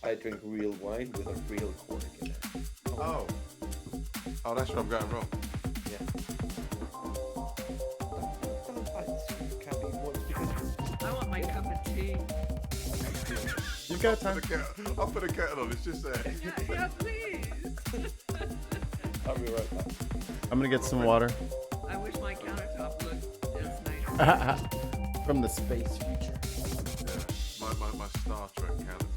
I drink real wine with a real cork in it. Oh. Oh, that's where I'm going wrong. Yeah. Don't bite Cappy once because I want my cup of tea. You got time. I'll put a kettle on. It's just there. Yeah, please. I'll be right back. I'm gonna get some water I wish my countertop looked as nice. from the space future. Yeah. My Star Trek countertop.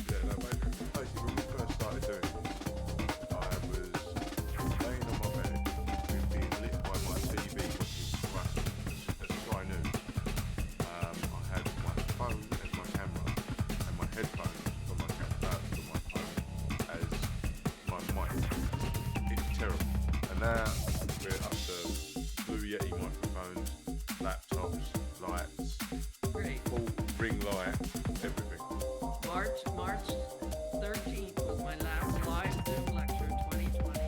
Yeah, no, basically when we first started doing this, I was laying on my bed, being lit by my TV watching Sky News. I had my phone as my camera and my headphones from my phone as my mic. It's terrible. And now we're up to Blue Yeti microphones, laptops, lights, Great. full ring light, everything. March 13th was my last live Zoom lecture, 2020.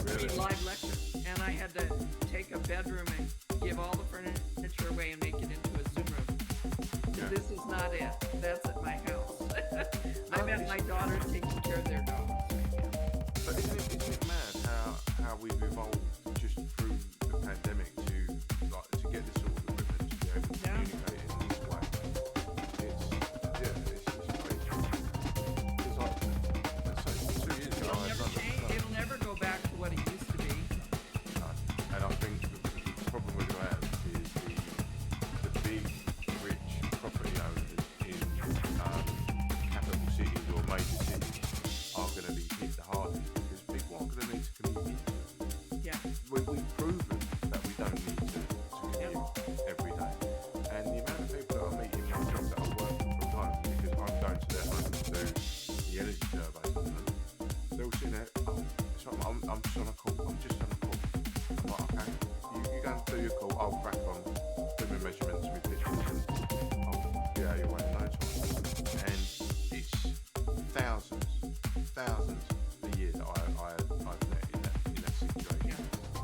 Really? Live lecture. And I had to take a bedroom and give all the furniture away and make it into a Zoom room. Yeah. This is not it. That's at my house. I'm at my daughter's taking care of their dogs right now. But isn't it mad how we've evolved just through the pandemic to get this sort of equipment to be able to communicate in this way? It's crazy. It's like 2 years ago, It'll I had never none of change. this It'll never go back to what it used to be. stuff. And I think the problem we're going to have is the big, rich property owners in capital cities or major cities are going to be hit the hardest because people aren't going to need to commute into it. Yeah. We've proven that we don't need to commute every day. And the amount of people that are meeting my job that are working from home because I'm going to their home to do the energy surveys on them, they're all sitting there, oh, I'm just on a call, I'm just on a call. I'm like, okay, you go and do your call, I'll crack on, do my measurements, my pictures, and I'll be out your way in no time. And it's thousands a year that I've met in that situation. Yeah.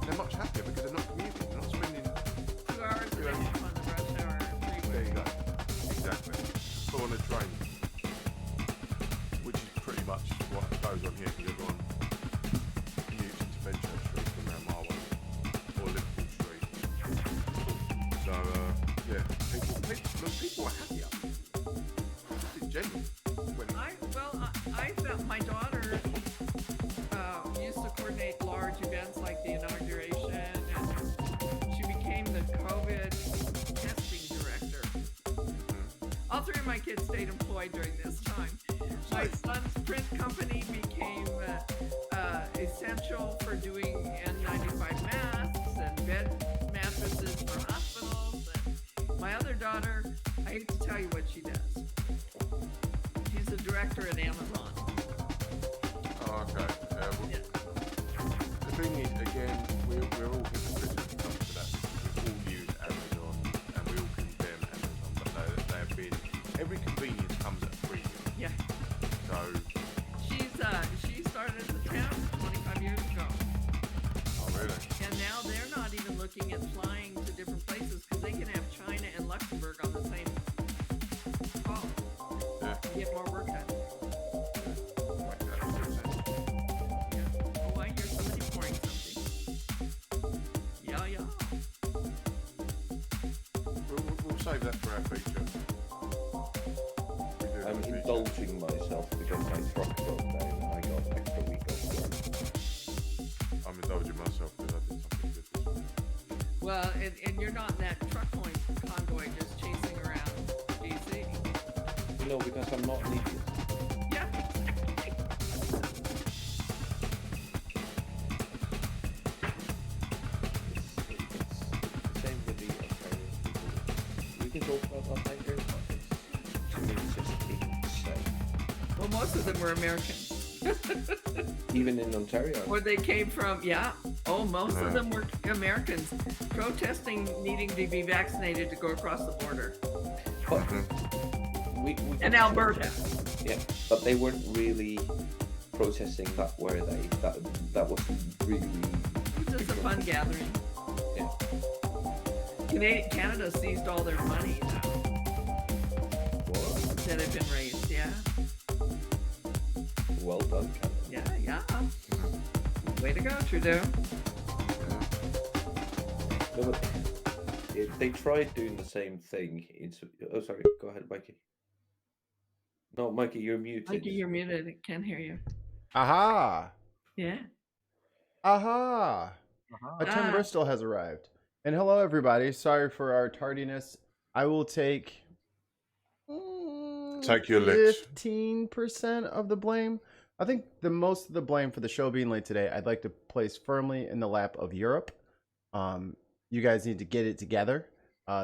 They're much happier because they're not commuting. They're not spending. 2 hours a day on the rush hour There freeway. you go. Exactly. Go on a train, which is pretty much what goes on here because everyone commutes into Fenchurch Street from around my way or Liverpool Street. So yeah, people are happier. Just in general. When I felt my daughter used to coordinate large events like the inauguration, and she became the COVID testing director. All 3 of my kids stayed employed during this time. My son's print company became essential for doing N95 masks and bed mattresses for hospitals. And my other daughter, I hate to tell you what she does. She's a director at Amazon. Oh, okay. Yeah. The thing is, again, we're all hypocrites when it comes to that because we all use Amazon and we all condemn Amazon, but they have been, every convenience comes at a premium. Yeah. So, She started as a temp 25 years ago. oh really? And now they're not even looking at flying to different places because they can have China and Luxembourg on the same call. Yeah. Get more work done. Makes absolute sense. Yeah. Oh, I hear somebody pouring something. Yeah. We'll save that for our feature. We do I'm have a feature. indulging myself because my truck broke down and I got an extra week off work. I'm indulging myself because I did something good this week. Well, and you're not in that truck convoy just chasing around DC. No, because I'm not an idiot. Yeah, exactly. It's the same with the Ontario people. We can talk about Ontario, but to me it's just insane. Well, most of them were Americans. Even in Ontario. Where they came from, yeah. Oh, most of them were Americans protesting needing to be vaccinated to go across the border. But we And Alberta. Yeah, but they weren't really protesting that, were they? That wasn't really. It was just a fun gathering. Yeah. Canada seized all their money now. that have been raised. Yeah, Well done, Canada. yeah. Way to go, Trudeau. No, but if they tried doing the same thing, oh, sorry, go ahead, Mikey. No, Mikey, you're muted. Mikey, you're muted. I can't hear you. Aha! Yeah. Aha! Tim Bristol has arrived. And hello, everybody. Sorry for our tardiness. I will take Take your licks. 15% of the blame. I think the most of the blame for the show being late today, I'd like to place firmly in the lap of Europe. You guys need to get it together.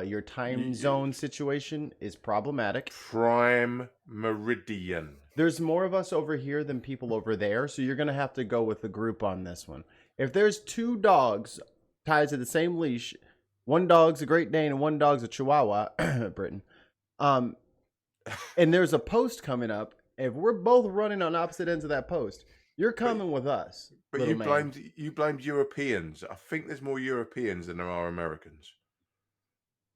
Your time zone situation is problematic. Prime Meridian. There's more of us over here than people over there, so you're going to have to go with the group on this one. If there's two dogs tied to the same leash, one dog's a Great Dane and one dog's a Chihuahua, Britain, and there's a post coming up, if we're both running on opposite ends of that post, you're coming with us. But you blamed Europeans. I think there's more Europeans than there are Americans.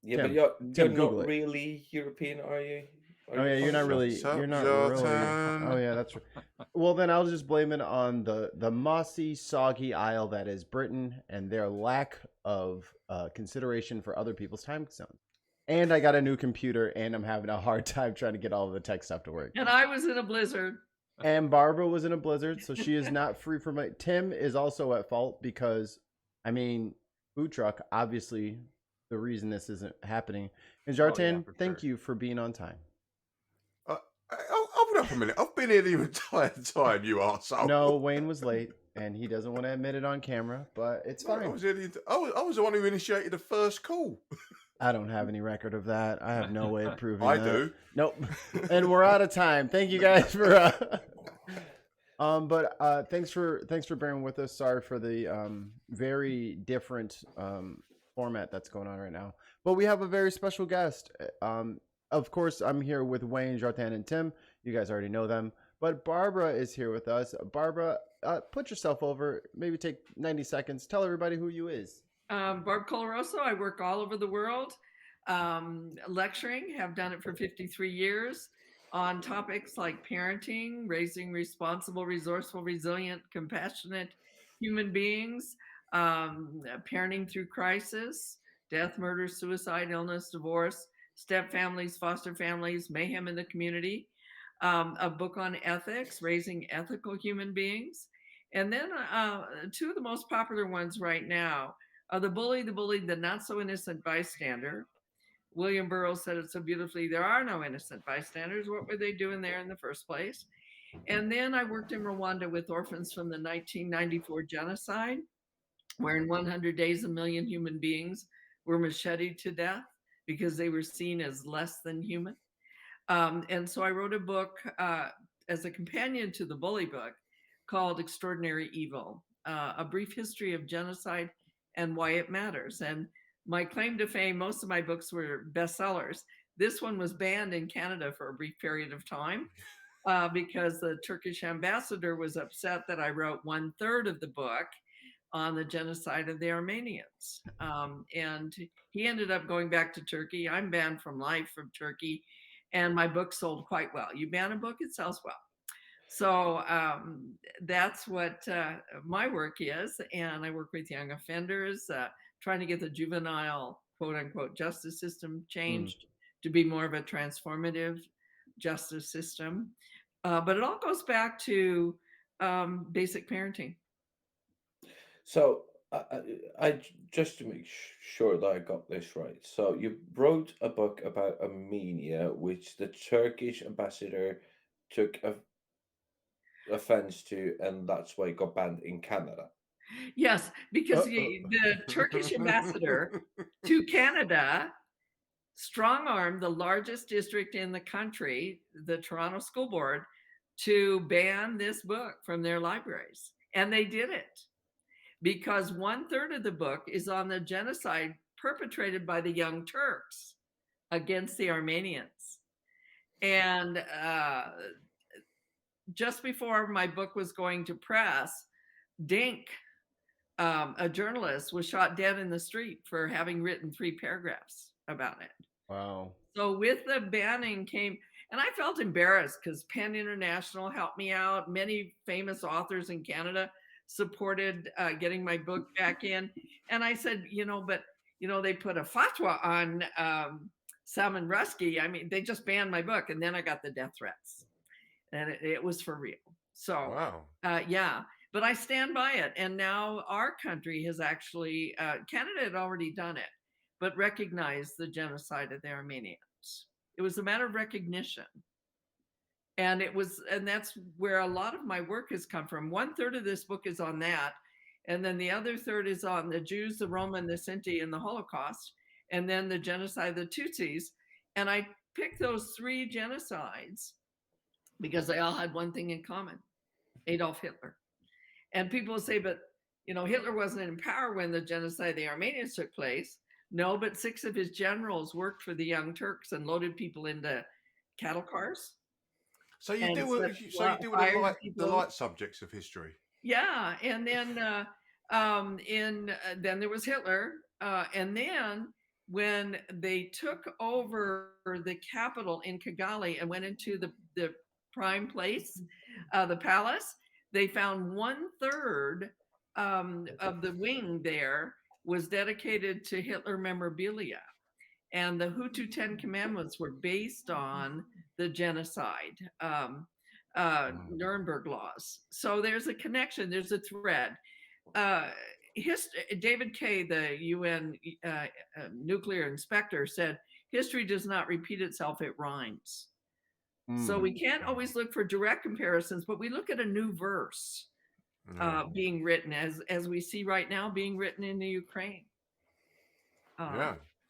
Yeah, Tim, but you're Tim, not Google it. really European, are you? Oh yeah, you're not really. You're not really. Oh yeah, that's right. Well, then I'll just blame it on the mossy, soggy isle that is Britain and their lack of consideration for other people's time zones. And I got a new computer, and I'm having a hard time trying to get all of the tech stuff to work. And I was in a blizzard. And Barbara was in a blizzard, so she is not free from it. Tim is also at fault because, I mean, food truck, obviously, the reason this isn't happening. And Jartan, thank you for being on time. Hold up a minute. I've been here the entire time, you arsehole. No, Wayne was late, and he doesn't want to admit it on camera, but it's fine. I was the one who initiated the first call. I don't have any record of that. I have no way of proving I that. do. Nope. And we're out of time. Thank you guys for thanks for bearing with us. Sorry for the very different format that's going on right now. But we have a very special guest. Of course, I'm here with Wayne, Jartan, and Tim. You guys already know them. But Barbara is here with us. Barbara, put yourself over. Maybe take 90 seconds. Tell everybody who you is. Barbara Coloroso. I work all over the world lecturing. Have done it for 53 years on topics like parenting, raising responsible, resourceful, resilient, compassionate human beings, parenting through crisis, death, murder, suicide, illness, divorce, step families, foster families, mayhem in the community, a book on ethics, raising ethical human beings. And then two of the most popular ones right now are The Bullied, the Not So Innocent Bystander. William Burroughs said it so beautifully, there are no innocent bystanders. What were they doing there in the first place? And then I worked in Rwanda with orphans from the 1994 genocide, where in 100 days, 1 million human beings were macheted to death because they were seen as less than human. And so I wrote a book as a companion to the Bully book called Extraordinary Evil, a brief history of genocide and why it matters. And my claim to fame, most of my books were bestsellers. This one was banned in Canada for a brief period of time because the Turkish ambassador was upset that I wrote 1/3 of the book on the genocide of the Armenians. And he ended up going back to Turkey. I'm banned from life from Turkey, and my book sold quite well. You ban a book, it sells well. So that's what my work is. And I work with young offenders, trying to get the juvenile, quote unquote, justice system changed to be more of a transformative justice system. But it all goes back to basic parenting. So I just to make sure that I got this right. So you wrote a book about Armenia, which the Turkish ambassador took offense to, and that's why it got banned in Canada. Yes, because the Turkish ambassador to Canada strong-armed the largest district in the country, the Toronto School Board, to ban this book from their libraries. And they did it because 1/3 of the book is on the genocide perpetrated by the Young Turks against the Armenians. And just before my book was going to press, Dink, a journalist, was shot dead in the street for having written 3 paragraphs about it. Wow. So with the banning came, And I felt embarrassed because Penn International helped me out. Many famous authors in Canada supported getting my book back in. And I said, but they put a fatwa on Salman Rushdie. I mean, they just banned my book, and then I got the death threats, and it was for real. So, Wow. yeah, but I stand by it. And now our country has actually, Canada had already done it, but recognized the genocide of the Armenians. It was a matter of recognition. And that's where a lot of my work has come from. 1/3 of this book is on that. And then the other third is on the Jews, the Roma, and the Sinti in the Holocaust, and then the genocide of the Tutsis. And I picked those 3 genocides because they all had one thing in common: Adolf Hitler. And people will say, but Hitler wasn't in power when the genocide of the Armenians took place. No, but 6 of his generals worked for the Young Turks and loaded people into cattle cars. So you And deal set with the fires to light people. subjects of history. Yeah, and then then there was Hitler, and then when they took over the capital in Kigali and went into the prime place, the palace, they found 1/3 of the wing there was dedicated to Hitler memorabilia. And the Hutu 10 Commandments were based on the genocide, Nuremberg laws. So there's a connection, there's a thread. David Kay, the UN nuclear inspector, said, history does not repeat itself, it rhymes. So we can't always look for direct comparisons, but we look at a new verse being written, as we see right now being written in the Ukraine.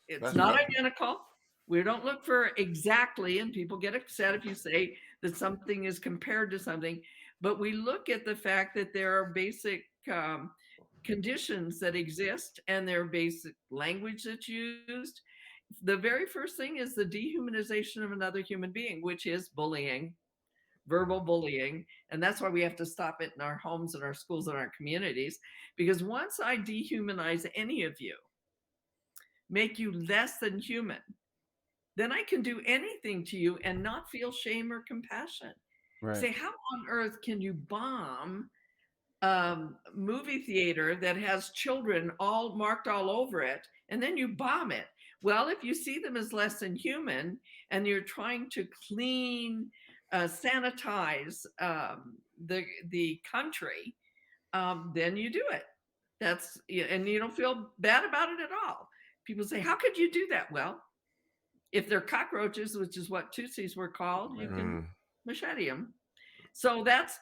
It's not identical. We don't look for exactly, and people get upset if you say that something is compared to something, but we look at the fact that there are basic conditions that exist, and there are basic language that's used. The very first thing is the dehumanization of another human being, which is bullying, verbal bullying. And that's why we have to stop it in our homes and our schools and our communities, because once I dehumanize any of you, make you less than human, then I can do anything to you and not feel shame or compassion. Right. Say, how on earth can you bomb movie theater that has children all marked all over it, and then you bomb it? Well, if you see them as less than human and you're trying to clean, sanitize the country, then you do it. And you don't feel bad about it at all. People say, how could you do that? Well, if they're cockroaches, which is what Tutsis were called, you can machete them. So that's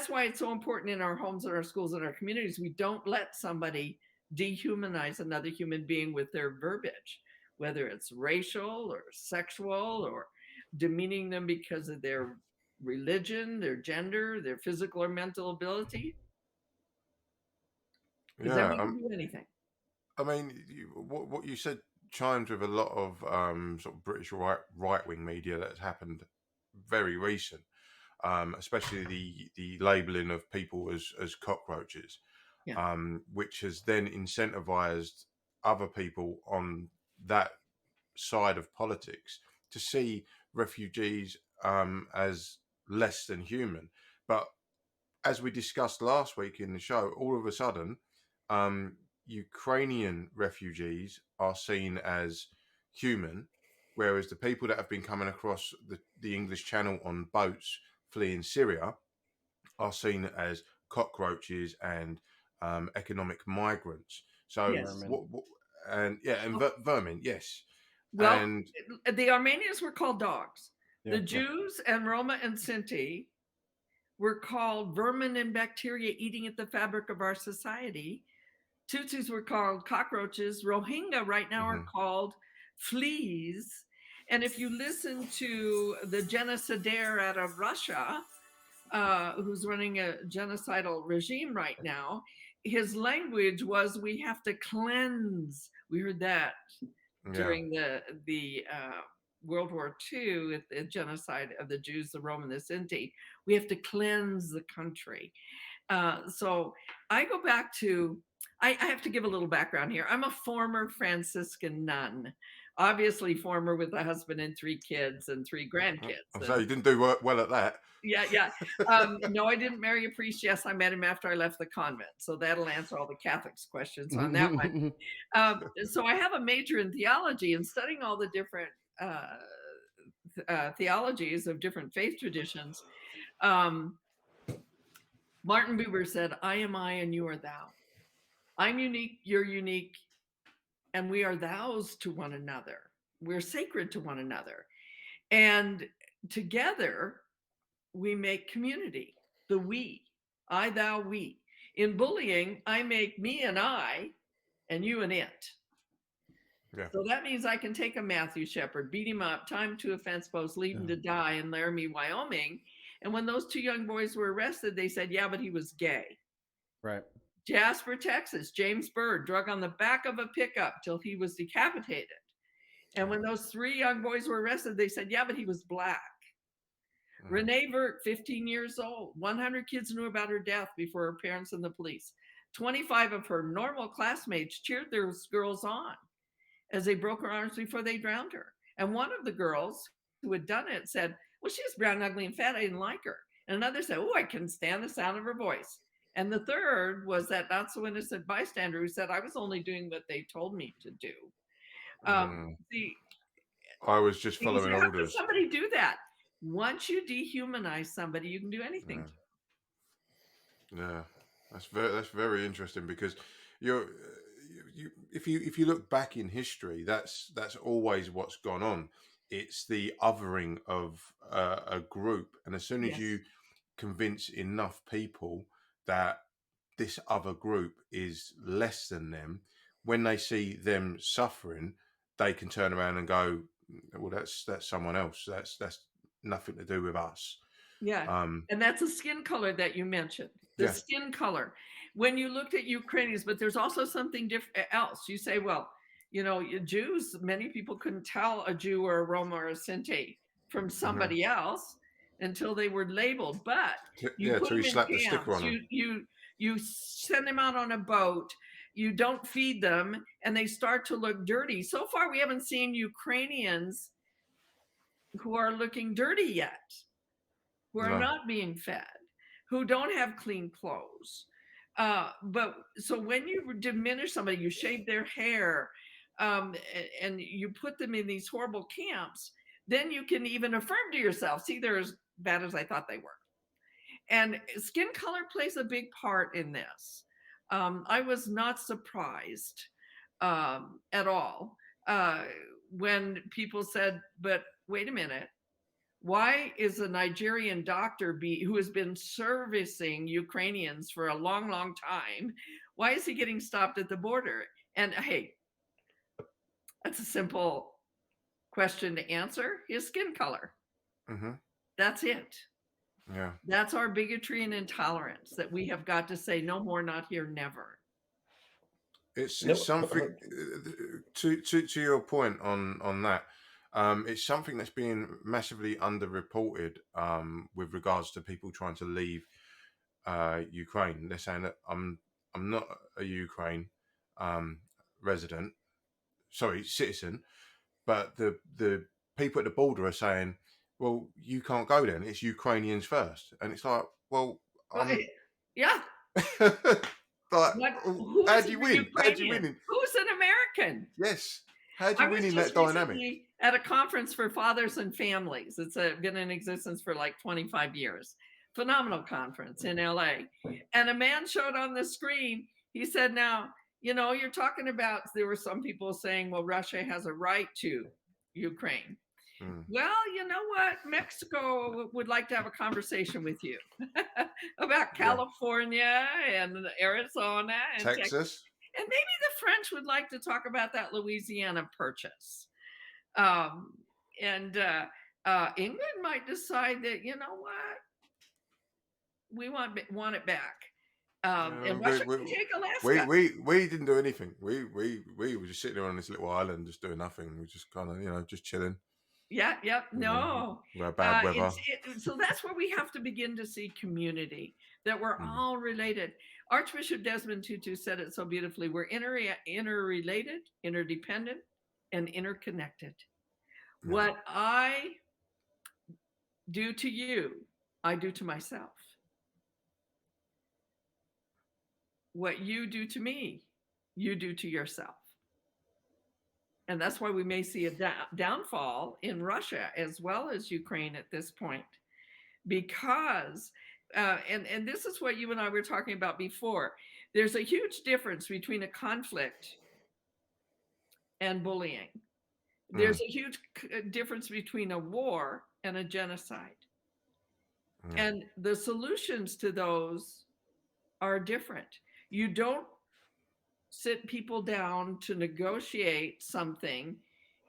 why it's so important in our homes and our schools and our communities. We don't let somebody dehumanize another human being with their verbiage, whether it's racial or sexual, or demeaning them because of their religion, their gender, their physical or mental ability. Because then we can do anything. I mean, what you said chimes with a lot of sort of British right-wing media that has happened very recent, especially the labelling of people as cockroaches, which has then incentivized other people on that side of politics to see refugees as less than human. But as we discussed last week in the show, all of a sudden, Ukrainian refugees are seen as human, whereas the people that have been coming across the English Channel on boats fleeing Syria are seen as cockroaches and economic migrants. So, Yes. vermin, yes. Well, And the Armenians were called dogs. Yeah. The Jews and Roma and Sinti were called vermin and bacteria eating at the fabric of our society. Tutsis were called cockroaches. Rohingya right now are called fleas. And if you listen to the genocidaire out of Russia, who's running a genocidal regime right now, his language was, we have to cleanse. We heard that during the World War II, the genocide of the Jews, the Roma, and the Sinti. We have to cleanse the country. So I go back to, I have to give a little background here. I'm a former Franciscan nun, obviously former with a husband and 3 kids and 3 grandkids. So you didn't do well at that. Yeah. No, I didn't marry a priest. Yes, I met him after I left the convent. So that'll answer all the Catholics' questions on that one. So I have a major in theology, and studying all the different theologies of different faith traditions. Martin Buber said, "I am I and you are thou. I'm unique, you're unique, and we are thous to one another. We're sacred to one another. And together we make community, the we, I, thou, we. In bullying, I make me and I, and you and it. Yeah. So that means I can take a Matthew Shepard, beat him up, tie him to a fence post, leave him to die in Laramie, Wyoming. And when those 2 young boys were arrested, they said, yeah, but he was gay. Right. Jasper, Texas, James Byrd drug on the back of a pickup till he was decapitated. And when those 3 young boys were arrested, they said, yeah, but he was black. Renee Vert, 15 years old. 100 kids knew about her death before her parents and the police. 25 of her normal classmates cheered those girls on as they broke her arms before they drowned her. And one of the girls who had done it said, well, she was brown, ugly, and fat. I didn't like her. And another said, oh, I couldn't stand the sound of her voice. And the third was that not so innocent bystander who said, I was only doing what they told me to do. I was just following how orders. can somebody do that? Once you dehumanize somebody, you can do anything. Yeah, that's very interesting, because if you look back in history, that's always what's gone on. It's the othering of a group, and as soon as you convince enough people that this other group is less than them, when they see them suffering, they can turn around and go, well, that's someone else. That's nothing to do with us. Yeah. And that's a skin color that you mentioned. The skin color. When you looked at Ukrainians, but there's also something different else. You say, well, you know, Jews, many people couldn't tell a Jew or a Roma or a Sinti from somebody else until they were labeled. But you put them in slap the sticker on camps. them. You send them out on a boat. You don't feed them, and they start to look dirty. So far, we haven't seen Ukrainians who are looking dirty yet, who are not being fed, who don't have clean clothes. But so when you diminish somebody, you shave their hair, and you put them in these horrible camps, then you can even affirm to yourself, see, they're as bad as I thought they were. And skin color plays a big part in this. I was not surprised at all when people said, but wait a minute, why is a Nigerian doctor who has been servicing Ukrainians for a long, long time, why is he getting stopped at the border? And hey, that's a simple question to answer. His skin color. That's it. Yeah. That's our bigotry and intolerance, that we have got to say no more, not here, never. It's something to your point on that. It's something that's being massively underreported with regards to people trying to leave Ukraine. They're saying that I'm not a Ukraine citizen, but the people at the border are saying, well, you can't go then. It's Ukrainians first, and it's like, well, yeah. Like, how do you win? How do you win? Who's an American? Yes. How do you win in that dynamic? At a conference for fathers and families. It's been in existence for like 25 years. Phenomenal conference in LA. And a man showed on the screen, he said, now, you know, you're talking about, there were some people saying, well, Russia has a right to Ukraine. Well, you know what? Mexico would like to have a conversation with you about California and Arizona and Texas. And maybe the French would like to talk about that Louisiana purchase. And England might decide that, you know what? We want it back. And Russia can take Alaska. We didn't do anything. We were just sitting there on this little island, just doing nothing. We just kind of, you know, just chilling. Yeah. No. Bad weather. So that's where we have to begin to see community, that we're all related. Archbishop Desmond Tutu said it so beautifully. We're interrelated, interdependent, and interconnected. Yeah. What I do to you, I do to myself. What you do to me, you do to yourself. And that's why we may see a downfall in Russia as well as Ukraine at this point, because, and this is what you and I were talking about before. There's a huge difference between a conflict and bullying. There's a huge difference between a war and a genocide. And the solutions to those are different. You don't sit people down to negotiate something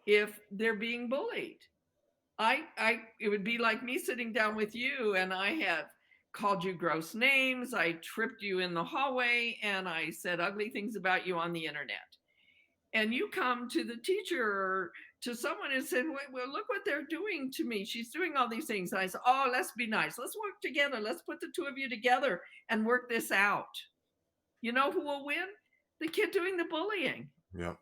if they're being bullied. It would be like me sitting down with you and I have called you gross names, I tripped you in the hallway, and I said ugly things about you on the internet. And you come to the teacher or to someone and said, well, look what they're doing to me. She's doing all these things. And I said, oh, let's be nice. Let's work together. Let's put the two of you together and work this out. You know who will win? The kid doing the bullying. Yeah.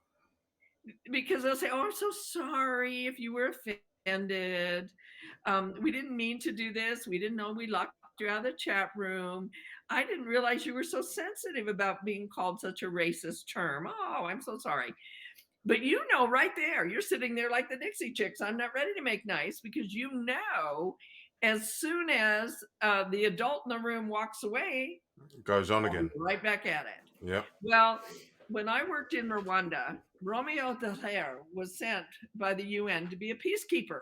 Because they'll say, oh, I'm so sorry if you were offended. We didn't mean to do this. We didn't know we locked you out of the chat room. I didn't realize you were so sensitive about being called such a racist term. Oh, I'm so sorry. But you know right there, you're sitting there like the Dixie Chicks. I'm not ready to make nice, because you know as soon as the adult in the room walks away, Goes on again. Right back at it. Yeah. Well, when I worked in Rwanda, Romeo Dallaire was sent by the UN to be a peacekeeper.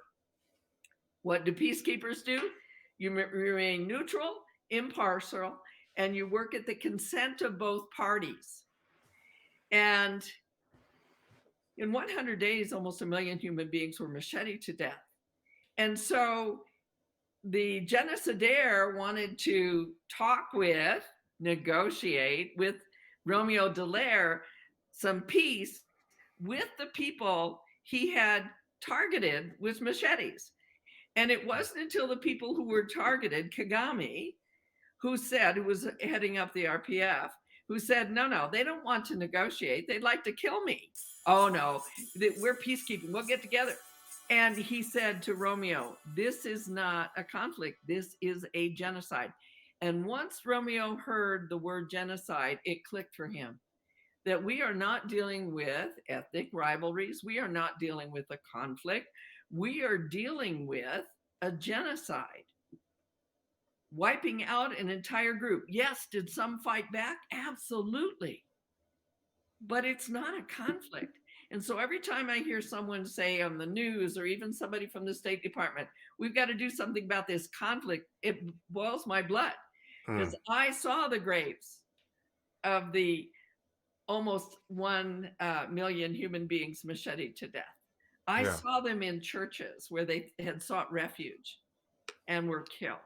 What do peacekeepers do? You remain neutral, impartial, and you work at the consent of both parties. And in 100 days, almost 1 million human beings were macheted to death. And so the genocidaire wanted to talk with, negotiate with Romeo Dallaire some peace with the people he had targeted with machetes. And it wasn't until the people who were targeted, Kagame, who was heading up the RPF, who said, no, they don't want to negotiate. They'd like to kill me. Oh, no, we're peacekeeping. We'll get together. And he said to Romeo, this is not a conflict. This is a genocide. And once Romeo heard the word genocide, it clicked for him that we are not dealing with ethnic rivalries. We are not dealing with a conflict. We are dealing with a genocide, wiping out an entire group. Yes, did some fight back? Absolutely. But it's not a conflict. And so every time I hear someone say on the news, or even somebody from the State Department, we've got to do something about this conflict, it boils my blood. Because I saw the graves of the almost 1 million human beings macheted to death. I saw them in churches where they had sought refuge and were killed.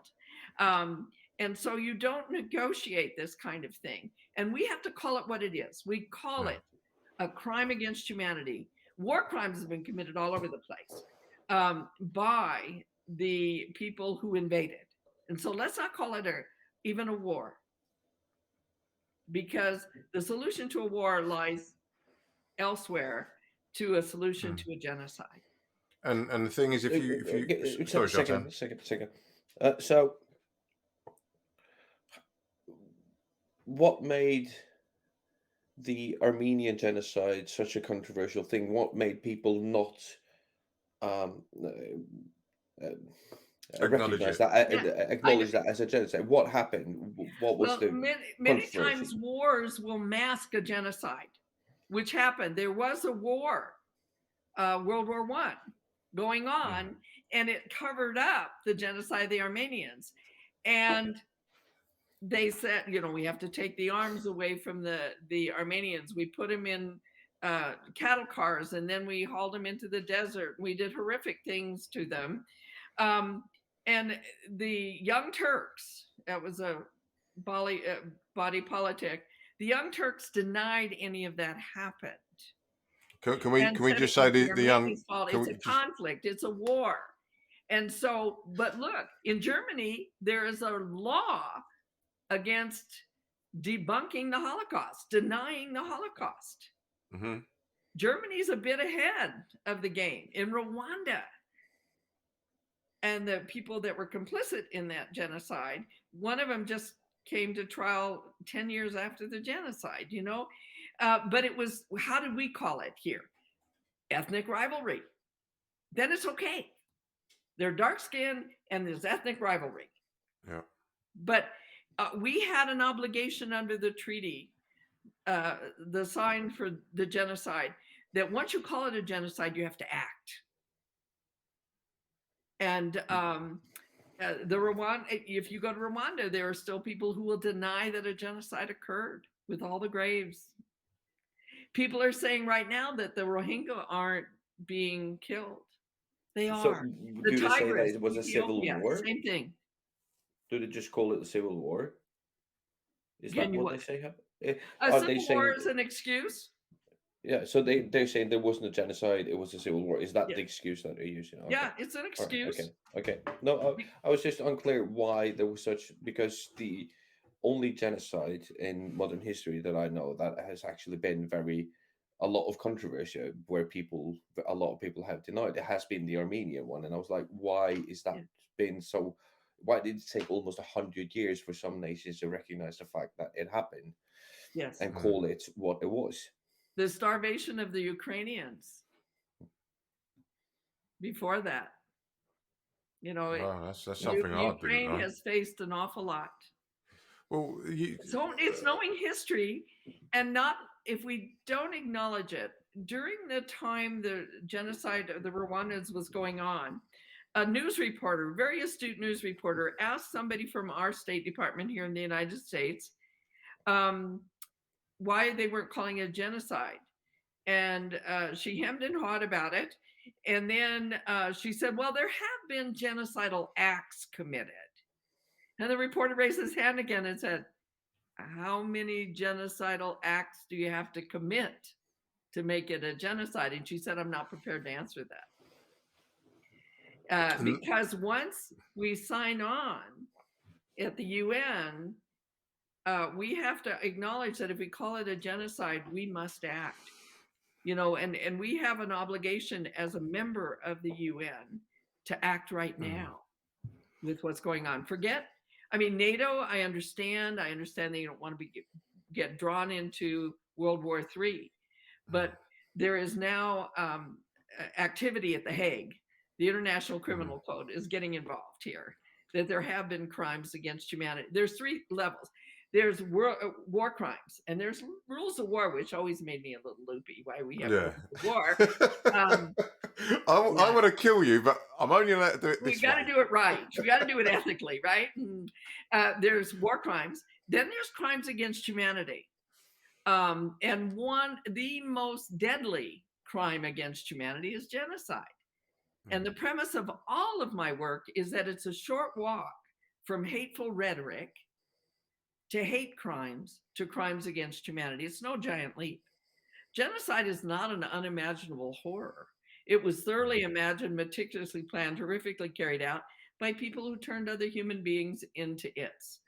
And so you don't negotiate this kind of thing. And we have to call it what it is. We call it a crime against humanity. War crimes have been committed all over the place by the people who invaded. And so let's not call it even a war, because the solution to a war lies elsewhere to a solution to a genocide. And the thing is, if you sorry, second. So what made the Armenian genocide such a controversial thing? What made people not recognize that, acknowledge that as a genocide? What happened? What was many times wars will mask a genocide, which happened. There was a war, World War I, going on, and it covered up the genocide of the Armenians. And they said, we have to take the arms away from the Armenians. We put them in cattle cars, and then we hauled them into the desert. We did horrific things to them. And the Young Turks, that was a body politic, the Young Turks denied any of that happened. Can we just say the Young? It's a conflict. It's a war. And so, but look, in Germany, there is a law against debunking the Holocaust, denying the Holocaust. Germany's a bit ahead of the game. In Rwanda, and the people that were complicit in that genocide, one of them just came to trial 10 years after the genocide, you know? But it was, how did we call it here? Ethnic rivalry. Then it's okay. They're dark skinned and there's ethnic rivalry. Yeah. But we had an obligation under the treaty, the sign for the genocide, that once you call it a genocide, you have to act. And the Rwanda, if you go to Rwanda, there are still people who will deny that a genocide occurred with all the graves. People are saying right now that the Rohingya aren't being killed. They So are. The do they say that Tigris, it was a civil Ethiopia, war? same thing. Do they just call it the civil war? Is Can that you what what? they say happened? A Are they civil war saying? is an excuse. Yeah, so they're saying there wasn't a genocide; it was a civil war. Is that Yeah. the excuse that they're using? Okay. Yeah, it's an All right. excuse. Okay. No, I was just unclear why there was such, because the only genocide in modern history that I know that has actually been a lot of controversy where a lot of people have denied it has been the Armenian one, and I was like, why is that Yeah. been so? Why did it take almost 100 years for some nations to recognize the fact that it happened Yes. and call it what it was? The starvation of the Ukrainians before that. You know, Wow, that's something I didn't Ukraine know. has faced an awful lot. Well, So it's knowing history, and not, if we don't acknowledge it. During the time the genocide of the Rwandans was going on, a news reporter, very astute news reporter, asked somebody from our State Department here in the United States why they weren't calling it genocide. And she hemmed and hawed about it. And then she said, well, there have been genocidal acts committed. And the reporter raised his hand again and said, how many genocidal acts do you have to commit to make it a genocide? And she said, I'm not prepared to answer that. Because once we sign on at the UN, we have to acknowledge that if we call it a genocide, we must act. You know, and we have an obligation as a member of the UN to act right now with what's going on. I mean, NATO, I understand they don't want to get drawn into World War III, but there is now activity at The Hague. The International Criminal Code is getting involved here, that there have been crimes against humanity. There's 3 levels. There's war crimes, and there's rules of war, which always made me a little loopy. Why we have rules of war? I want to kill you, but I'm only allowed to do it this way. We got to do it right. We got to do it ethically, right? And, there's war crimes. Then there's crimes against humanity. And the most deadly crime against humanity is genocide. And the premise of all of my work is that it's a short walk from hateful rhetoric to hate crimes to crimes against humanity. It's no giant leap. Genocide is not an unimaginable horror. It was thoroughly imagined, meticulously planned, horrifically carried out by people who turned other human beings into its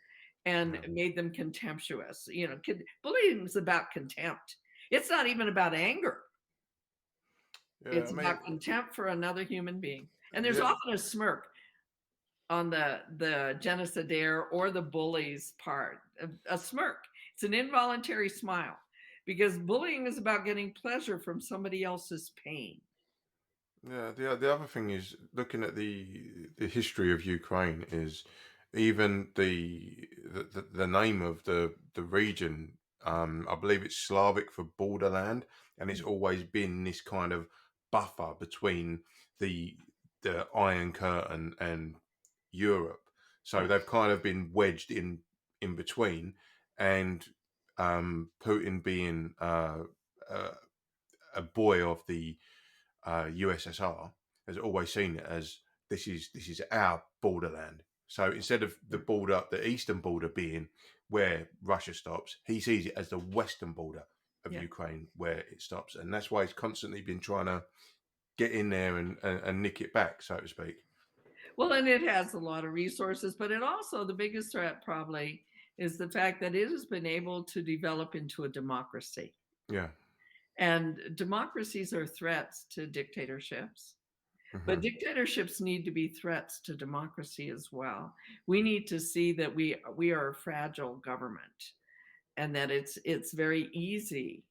and made them contemptuous. You know, bullying is about contempt. It's not even about anger. It's about contempt for another human being. And there's often a smirk on the genocidaire or the bully's part, a smirk. It's an involuntary smile, because bullying is about getting pleasure from somebody else's pain. Yeah, the other thing is, looking at the history of Ukraine, is even the name of the region. I believe it's Slavic for borderland, and it's always been this kind of buffer between the Iron Curtain and Europe. So they've kind of been wedged in between, and Putin being a boy of the USSR has always seen it as this is our borderland. So instead of the eastern border being where Russia stops, he sees it as the western border of Ukraine where it stops, and that's why he's constantly been trying to get in there and nick it back, so to speak. Well, and it has a lot of resources, but it also, the biggest threat probably is the fact that it has been able to develop into a democracy. Yeah. And democracies are threats to dictatorships. But Hmm. dictatorships need to be threats to democracy as well. We need to see that we are a fragile government, and that it's very easy,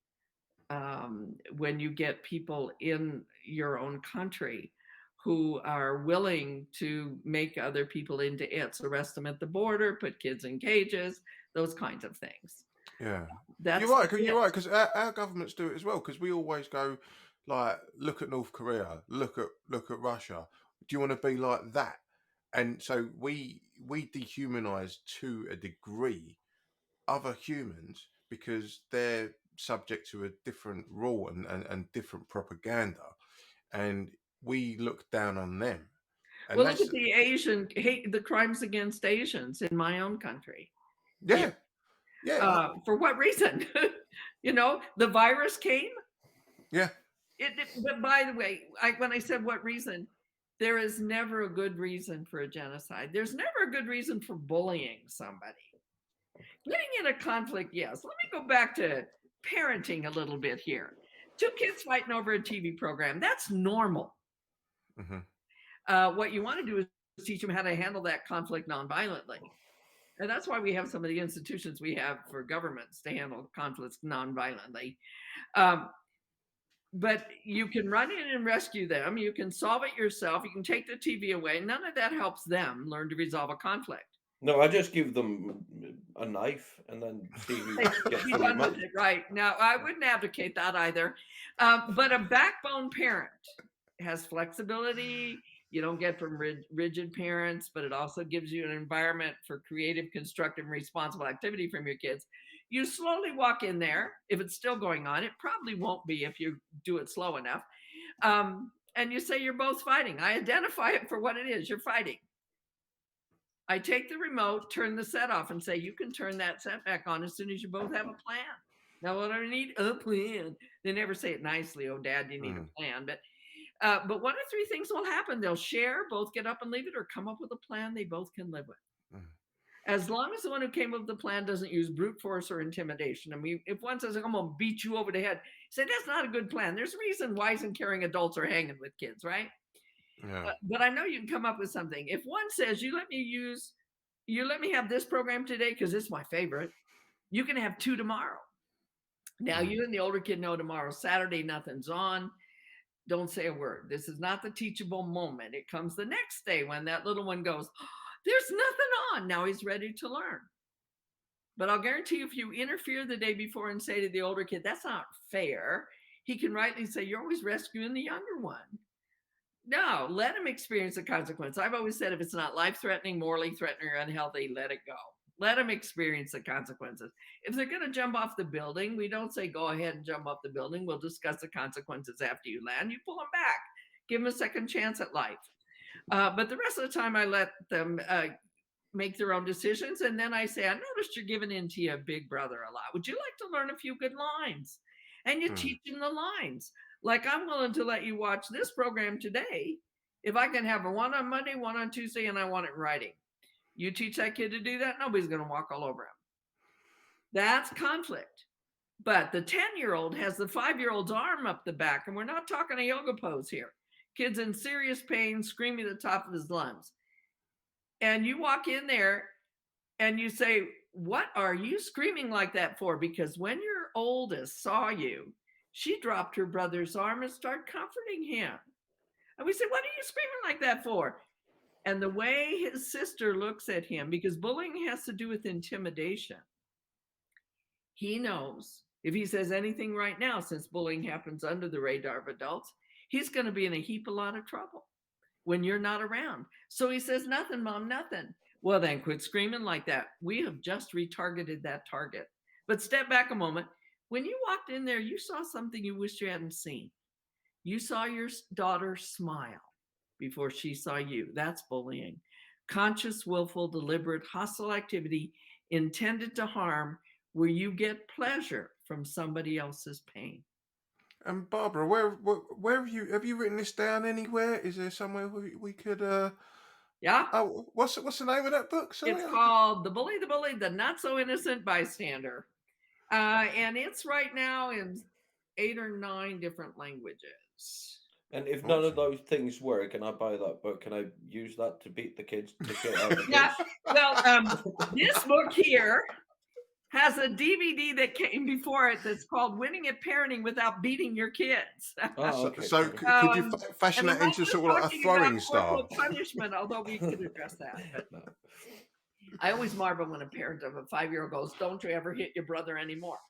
when you get people in your own country who are willing to make other people into its, arrest them at the border, put kids in cages, those kinds of things. Yeah, you're That's right. You're it. right because our governments do it as well. Because we always go like, look at North Korea, look at Russia. Do you want to be like that? And so we dehumanize to a degree other humans because they're subject to a different rule and different propaganda, and we look down on them. And Well, look that's at the Asian hate, the crimes against Asians in my own country here. yeah, yeah, For what reason? The virus came. yeah. But by the way, when I said what reason, there is never a good reason for a genocide. There's never a good reason for bullying somebody. Getting in a conflict, yes. Let me go back to parenting a little bit here. Two kids fighting over a TV program, that's normal. Hmm. What you want to do is teach them how to handle that conflict nonviolently. And that's why we have some of the institutions we have for governments to handle conflicts nonviolently. Um, but you can run in and rescue them. You can solve it yourself. You can take the TV away. None of that helps them learn to resolve a conflict. No, I just give them a knife and then see who gets Be the done with remote. it, right? Now, I wouldn't advocate that either. But a backbone parent has flexibility. You don't get from rigid parents, but it also gives you an environment for creative, constructive, and responsible activity from your kids. You slowly walk in there. If it's still going on, it probably won't be if you do it slow enough. And you say you're both fighting. I identify it for what it is. You're fighting. I take the remote, turn the set off, and say, you can turn that set back on as soon as you both have a plan. Now, what do I need? A plan. They never say it nicely. Oh, Dad, you need a plan. But one of three things will happen. They'll share, both get up and leave it, or come up with a plan they both can live with. Mm. As long as the one who came up with the plan doesn't use brute force or intimidation. I mean, if one says, I'm going to beat you over the head, say, that's not a good plan. There's a reason wise and caring adults are hanging with kids, right? Yeah. But I know you can come up with something. If one says, you let me have this program today because it's my favorite, you can have 2 tomorrow. Now, you and the older kid know tomorrow, Saturday, nothing's on. Don't say a word. This is not the teachable moment. It comes the next day when that little one goes, oh, there's nothing on. Now he's ready to learn. But I'll guarantee you, if you interfere the day before and say to the older kid, that's not fair, he can rightly say, you're always rescuing the younger one. No, let him experience the consequence. I've always said if it's not life-threatening, morally threatening, or unhealthy, let it go. Let them experience the consequences. If they're going to jump off the building, we don't say, go ahead and jump off the building. We'll discuss the consequences after you land. You pull them back. Give them a second chance at life. But the rest of the time, I let them make their own decisions. And then I say, I noticed you're giving in to your big brother a lot. Would you like to learn a few good lines? And you teach them the lines. Like, I'm willing to let you watch this program today if I can have one on Monday, one on Tuesday, and I want it in writing. You teach that kid to do that, nobody's going to walk all over him. That's conflict. But the 10-year-old has the 5-year-old's arm up the back, and we're not talking a yoga pose here. Kid's in serious pain, screaming at the top of his lungs. And you walk in there and you say, what are you screaming like that for? Because when your oldest saw you, she dropped her brother's arm and started comforting him. And we said, what are you screaming like that for? And the way his sister looks at him, because bullying has to do with intimidation, he knows if he says anything right now, since bullying happens under the radar of adults, he's going to be in a lot of trouble when you're not around. So he says, nothing, Mom, nothing. Well, then quit screaming like that. We have just retargeted that target. But step back a moment. When you walked in there, you saw something you wished you hadn't seen. You saw your daughter smile before she saw you. That's bullying. Conscious, willful, deliberate, hostile activity intended to harm, where you get pleasure from somebody else's pain. And Barbara, where have you written this down anywhere? Is there somewhere we could Yeah. Oh, what's the name of that book? Sorry? It's called The Bully, the Not So Innocent Bystander. And it's right now in 8 or 9 different languages. And if none of Awesome. those things work, and I buy that book, can I use that to beat the shit out of the Yeah. kids? Well, this book here has a DVD that came before it that's called "Winning at Parenting Without Beating Your Kids." Oh, So, okay. so Cool. could you fashion And I'm that not into just sort of like a talking about throwing corporal star? punishment, although we could address that. But No. I always marvel when a parent of a 5-year-old goes, "Don't you ever hit your brother anymore."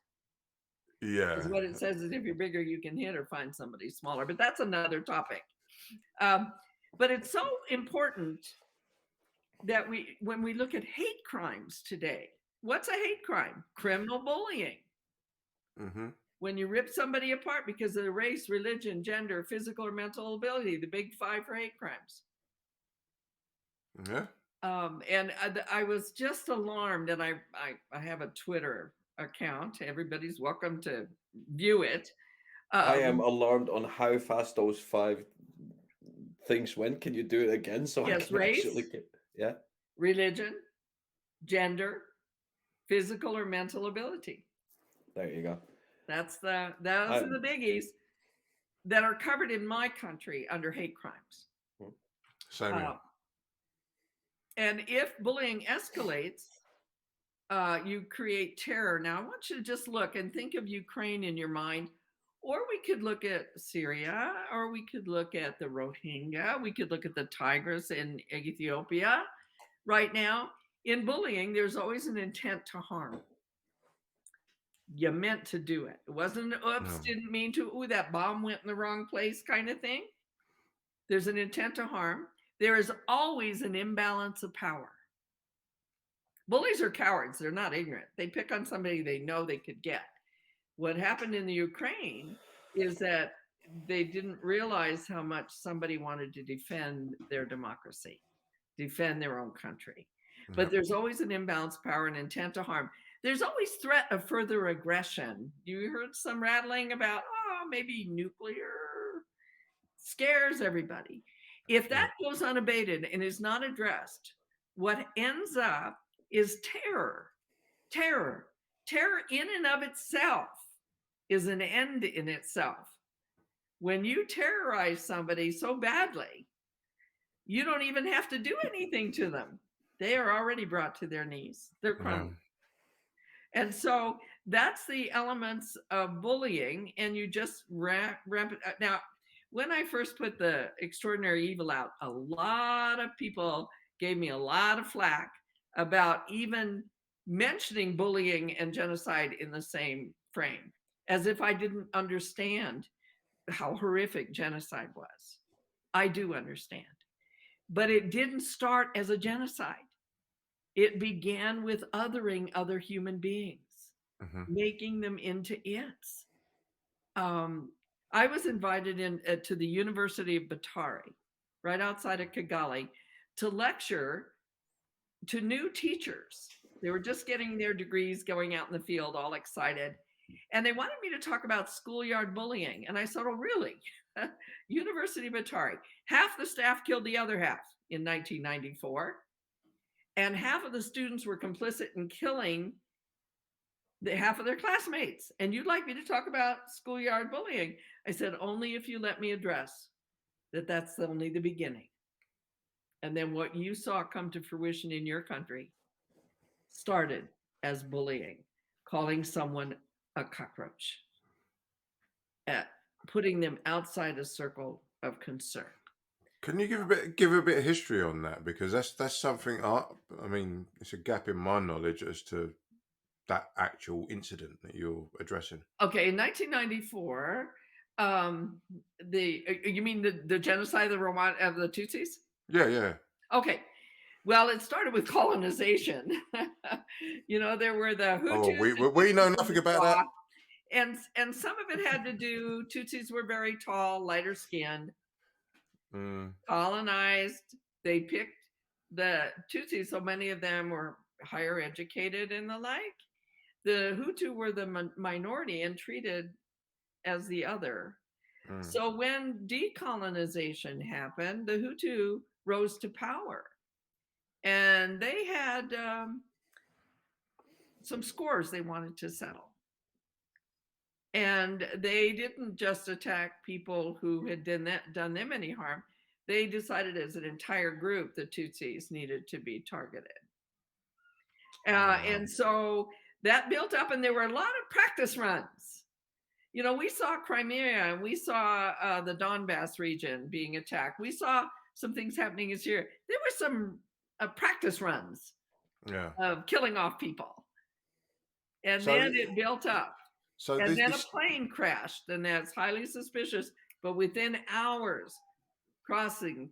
Yeah. Because what it says is if you're bigger, you can hit or find somebody smaller. But that's another topic. But it's so important that when we look at hate crimes today, what's a hate crime? Criminal bullying. Mm-hmm. When you rip somebody apart because of their race, religion, gender, physical or mental ability, the big 5 for hate crimes. Yeah. And I was just alarmed, and I have a Twitter account. Everybody's welcome to view it. I am alarmed on how fast those 5 things went. Can you do it again so I Yes, can race, actually get? Yeah. religion, gender, physical or mental ability. There you go. Those are the biggies that are covered in my country under hate crimes. Same here. And if bullying escalates, you create terror. Now, I want you to just look and think of Ukraine in your mind, or we could look at Syria, or we could look at the Rohingya, we could look at the Tigris in Ethiopia. Right now, in bullying, there's always an intent to harm. You meant to do it. It wasn't, oops, didn't mean to, ooh, that bomb went in the wrong place kind of thing. There's an intent to harm. There is always an imbalance of power. Bullies are cowards. They're not ignorant. They pick on somebody they know they could get. What happened in the Ukraine is that they didn't realize how much somebody wanted to defend their democracy, defend their own country. But there's always an imbalanced power and intent to harm. There's always threat of further aggression. You heard some rattling about, maybe nuclear scares everybody. If that goes unabated and is not addressed, what ends up is terror. Terror in and of itself is an end in itself. When you terrorize somebody so badly, you don't even have to do anything to them. They are already brought to their knees. They're crumbling. And so that's the elements of bullying, and you just ramp it up. Now, when I first put the Extraordinary Evil out, a lot of people gave me a lot of flack about even mentioning bullying and genocide in the same frame, as if I didn't understand how horrific genocide was. I do understand. But it didn't start as a genocide. It began with othering other human beings, making them into its. I was invited to the University of Butare, right outside of Kigali, to lecture to new teachers. They were just getting their degrees, going out in the field, all excited. And they wanted me to talk about schoolyard bullying. And I said, oh, really? University of Butare. Half the staff killed the other half in 1994. And half of the students were complicit in killing half of their classmates. And you'd like me to talk about schoolyard bullying? I said, only if you let me address that that's only the beginning. And then what you saw come to fruition in your country started as bullying, calling someone a cockroach, putting them outside a circle of concern. Can you give a bit of history on that, because that's something I mean, it's a gap in my knowledge as to that actual incident that you're addressing. Okay, in 1994, you mean the genocide of the Tutsis? Yeah. Okay. Well, it started with colonization. There were the Hutus. Oh, we know nothing about that. And some of it had to do, Tutsis were very tall, lighter skinned, colonized. They picked the Tutsis, so many of them were higher educated and the like. The Hutu were the minority and treated as the other. So when decolonization happened, the Hutu rose to power. And they had some scores they wanted to settle. And they didn't just attack people who had done them any harm. They decided as an entire group the Tutsis needed to be targeted. Wow. And so that built up, and there were a lot of practice runs. You know, we saw Crimea, and we saw the Donbass region being attacked. We saw some things happening in Syria. There were some practice runs Yeah. of killing off people. And So, then it built up. so And then a this plane crashed, and that's highly suspicious. But within hours, crossing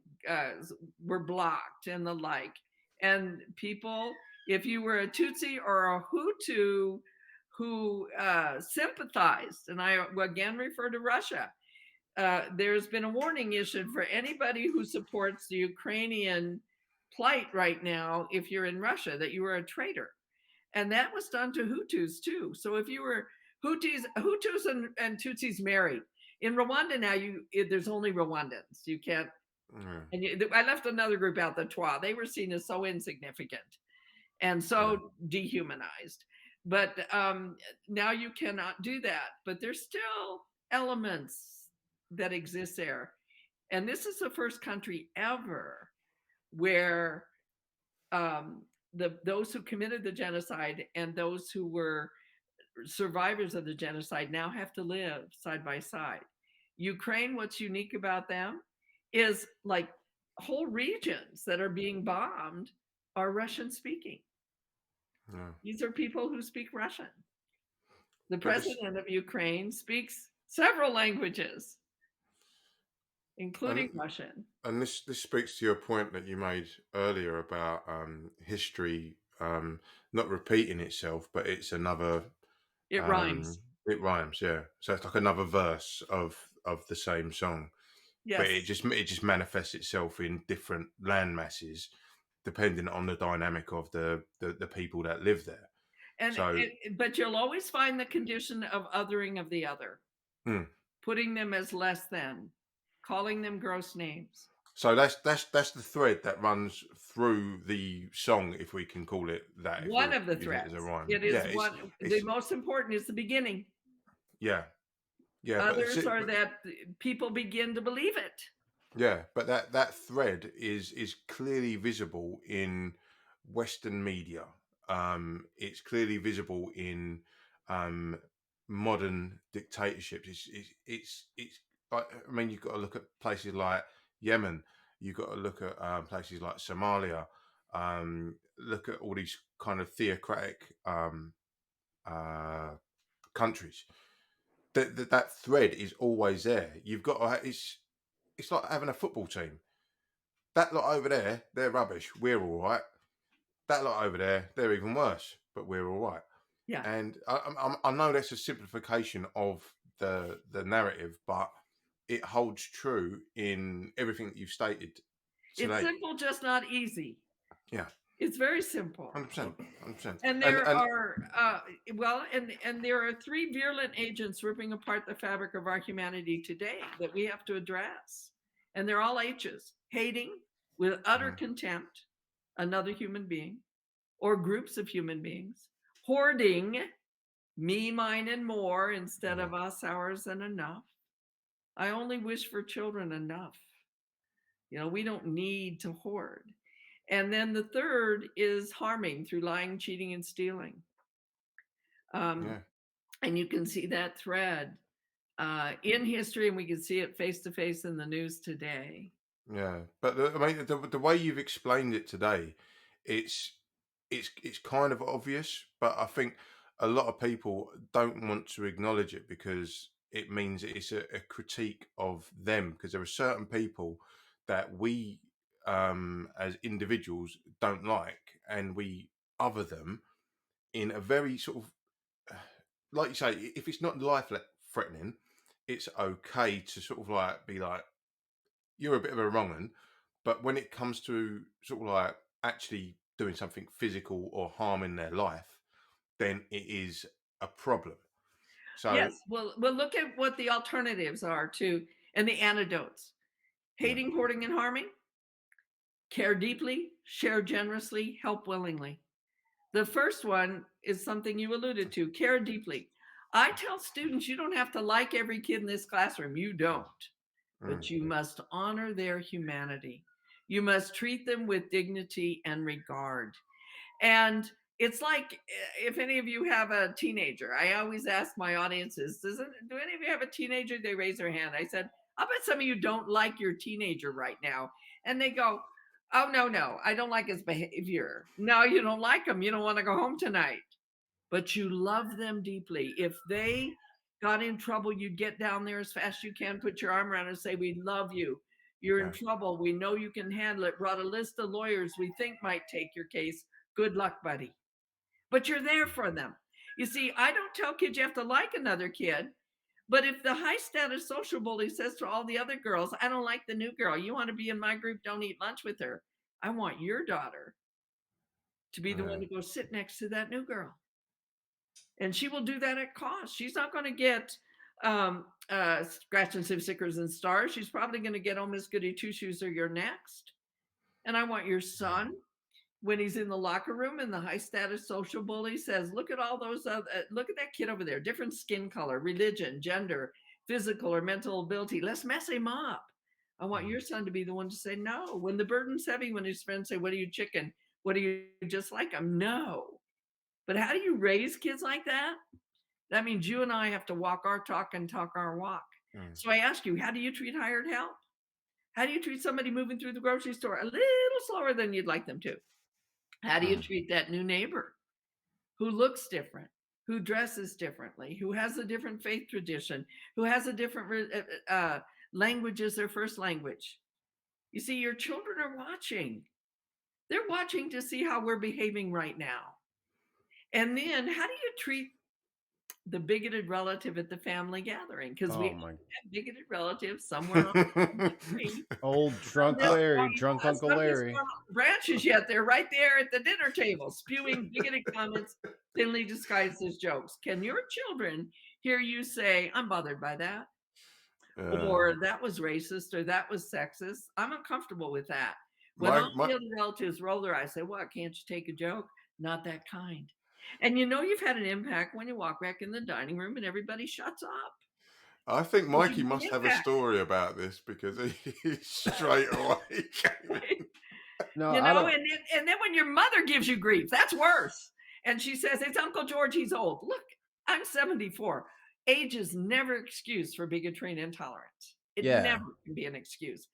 were blocked and the like. And people, if you were a Tutsi or a Hutu who sympathized, and I again refer to Russia, there's been a warning issued for anybody who supports the Ukrainian plight right now, if you're in Russia, that you are a traitor. And that was done to Hutus too. So if you were Hutus and Tutsis married. In Rwanda now, there's only Rwandans. You can't. And I left another group out, the Twa. They were seen as so insignificant and so dehumanized. But now you cannot do that. But there's still elements that exist there. And this is the first country ever where those who committed the genocide and those who were survivors of the genocide now have to live side by side. Ukraine, what's unique about them is like whole regions that are being bombed are Russian speaking. These are people who speak Russian. The president of Ukraine speaks several languages, including Russian. And this speaks to your point that you made earlier about history not repeating itself, but it's another. It rhymes. It rhymes, yeah. So it's like another verse of the same song. Yes. But it just manifests itself in different land masses, depending on the dynamic of the people that live there. And but you'll always find the condition of othering of the other, putting them as less than, calling them gross names. So that's the thread that runs through the song, if we can call it that. One of the threads. It is one. The most important is the beginning. Yeah. Yeah. Others are that people begin to believe it. Yeah, but that thread is clearly visible in Western media. It's clearly visible in modern dictatorships. It's like, I mean, you've got to look at places like Yemen. You've got to look at places like Somalia. Look at all these kind of theocratic countries. That thread is always there. You've got to, it's like having a football team. That lot over there, they're rubbish. We're all right. That lot over there, they're even worse, but we're all right. Yeah. And I know that's a simplification of the narrative, but it holds true in everything that you've stated today. It's simple, just not easy. Yeah. It's very simple. 100%. And there are and there are three virulent agents ripping apart the fabric of our humanity today that we have to address. And they're all H's: hating with utter contempt another human being or groups of human beings, hoarding me, mine, and more instead of us, ours, and enough. I only wish for children enough. You know, we don't need to hoard. And then the third is harming through lying, cheating, and stealing. And you can see that thread in history, and we can see it face to face in the news today. Yeah, but I mean, the way you've explained it today, it's kind of obvious, but I think a lot of people don't want to acknowledge it because it means it's a critique of them, because there are certain people that we as individuals don't like, and we other them in a very sort of, like you say, if it's not life threatening, it's okay to sort of like be like, you're a bit of a wrong un. But when it comes to sort of like actually doing something physical or harming their life, then it is a problem. So yes, well look at what the alternatives are to, and the antidotes: hating, hoarding, and harming. Care deeply, share generously, help willingly. The first one is something you alluded to: care deeply. I tell students you don't have to like every kid in this classroom. You don't. But Mm. you must honor their humanity. You must treat them with dignity and regard. And it's like if any of you have a teenager, I always ask my audiences, do any of you have a teenager? They raise their hand. I said, I bet some of you don't like your teenager right now. And they go, oh, no, I don't like his behavior. No, you don't like him. You don't want to go home tonight, but you love them deeply. If they got in trouble, you'd get down there as fast as you can, put your arm around and say, we love you. You're in Okay. trouble. We know you can handle it. Brought a list of lawyers we think might take your case. Good luck, buddy. But you're there for them. You see, I don't tell kids you have to like another kid. But if the high status social bully says to all the other girls, I don't like the new girl, you want to be in my group, don't eat lunch with her. I want your daughter to be the one to go sit next to that new girl. And she will do that at cost. She's not going to get scratch and sniff stickers and stars. She's probably going to get oh Miss Goody Two Shoes or you're next. And I want your son, when he's in the locker room and the high status social bully says, look at all those look at that kid over there, different skin color, religion, gender, physical or mental ability, let's mess him up. I want your son to be the one to say no. When the burden's heavy, when his friends say, what are you, chicken? What are you, just like him? No. But how do you raise kids like that? That means you and I have to walk our talk and talk our walk. So I ask you, how do you treat hired help? How do you treat somebody moving through the grocery store a little slower than you'd like them to? How do you treat that new neighbor who looks different, who dresses differently, who has a different faith tradition, who has a different language as their first language? You see, your children are watching. They're watching to see how we're behaving right now. And then how do you treat the bigoted relative at the family gathering? Because we have bigoted relatives somewhere on the tree. Old drunk Larry, drunk Uncle Larry. Branches yet. They're right there at the dinner table, spewing bigoted comments, thinly disguised as jokes. Can your children hear you say, I'm bothered by that? Or that was racist, or that was sexist? I'm uncomfortable with that. When all the other relatives roll their eyes, say, what, can't you take a joke? Not that kind. And you know you've had an impact when you walk back in the dining room and everybody shuts up. I think Mikey must have a story about this because he straight away came in. No, you know, and then when your mother gives you grief, that's worse. And she says, it's Uncle George, he's old. Look, I'm 74. Age is never excuse for bigotry and intolerance. It never can be an excuse.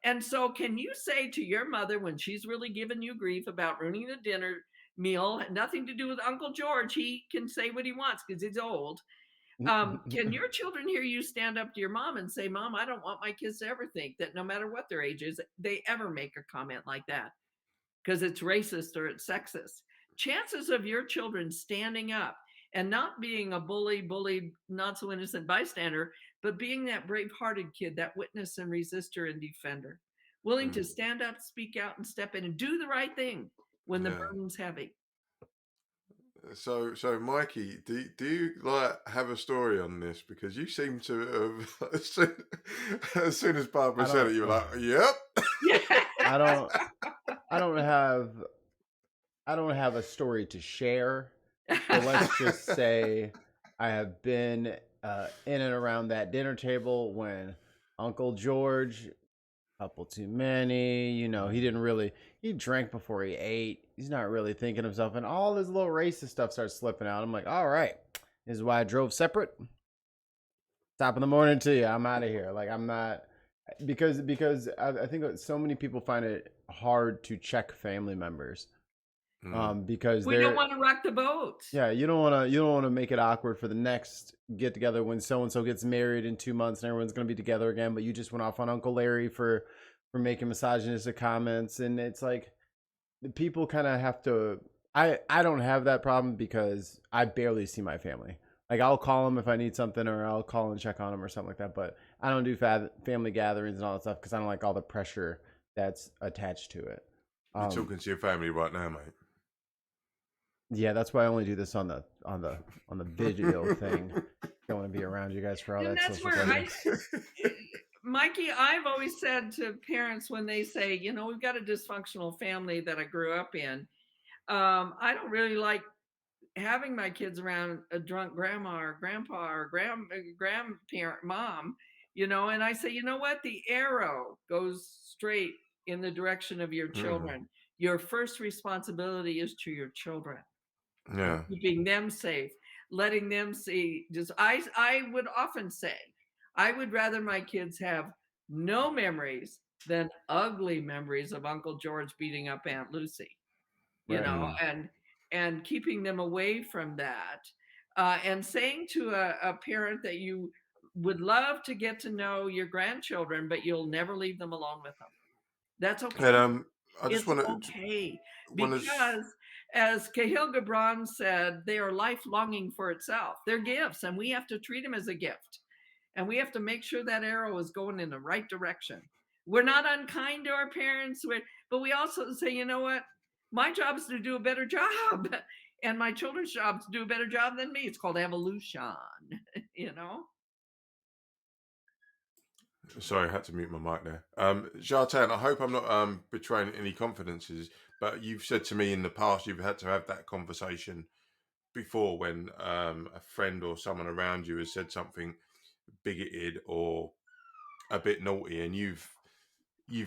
And so can you say to your mother when she's really giving you grief about ruining the dinner meal, nothing to do with Uncle George, he can say what he wants because he's old. Can your children hear you stand up to your mom and say, Mom, I don't want my kids to ever think that no matter what their age is, they ever make a comment like that because it's racist or it's sexist? Chances of your children standing up and not being a bullied, not so innocent bystander, but being that brave-hearted kid, that witness and resistor and defender, willing to stand up, speak out, and step in and do the right thing when the burden's heavy. So Mikey, do you like have a story on this? Because you seem to have as soon as Barbara said it, you were like, "Yep." I don't have a story to share. But let's just say I have been in and around that dinner table when Uncle George, couple too many, you know, he drank before he ate. He's not really thinking himself, and all this little racist stuff starts slipping out. I'm like, all right, this is why I drove separate. Top of the morning to you. I'm out of here. Like, I'm not, because I think so many people find it hard to check family members. Because we don't want to rock the boat. Yeah, you don't want to make it awkward for the next get together when so and so gets married in 2 months and everyone's going to be together again. But you just went off on Uncle Larry for making misogynistic comments, and it's like the people kind of have to. I don't have that problem because I barely see my family. Like, I'll call them if I need something, or I'll call and check on them or something like that. But I don't do family gatherings and all that stuff because I don't like all the pressure that's attached to it. You're talking to your family right now, mate. Yeah, that's why I only do this on the video thing. Don't want to be around you guys for all and that. That's where Mikey, I've always said to parents when they say, you know, we've got a dysfunctional family that I grew up in. I don't really like having my kids around a drunk grandma or grandpa or grandparent mom, and I say, you know what? The arrow goes straight in the direction of your Mm. children. Your first responsibility is to your children and Yeah. keeping them safe, letting them see. Just I would often say, I would rather my kids have no memories than ugly memories of Uncle George beating up Aunt Lucy, Right. Mm. and keeping them away from that, and saying to a parent that you would love to get to know your grandchildren, but you'll never leave them alone with them. That's And okay. I just It's want to okay want to. because, as Cahill Gibran said, they are life longing for itself. They're gifts, and we have to treat them as a gift. And we have to make sure that arrow is going in the right direction. We're not unkind to our parents, but we also say, you know what? My job is to do a better job, and my children's job is to do a better job than me. It's called evolution, you know? Sorry, I had to mute my mic there. Jartan, I hope I'm not betraying any confidences, but you've said to me in the past you've had to have that conversation before when a friend or someone around you has said something bigoted or a bit naughty, and you've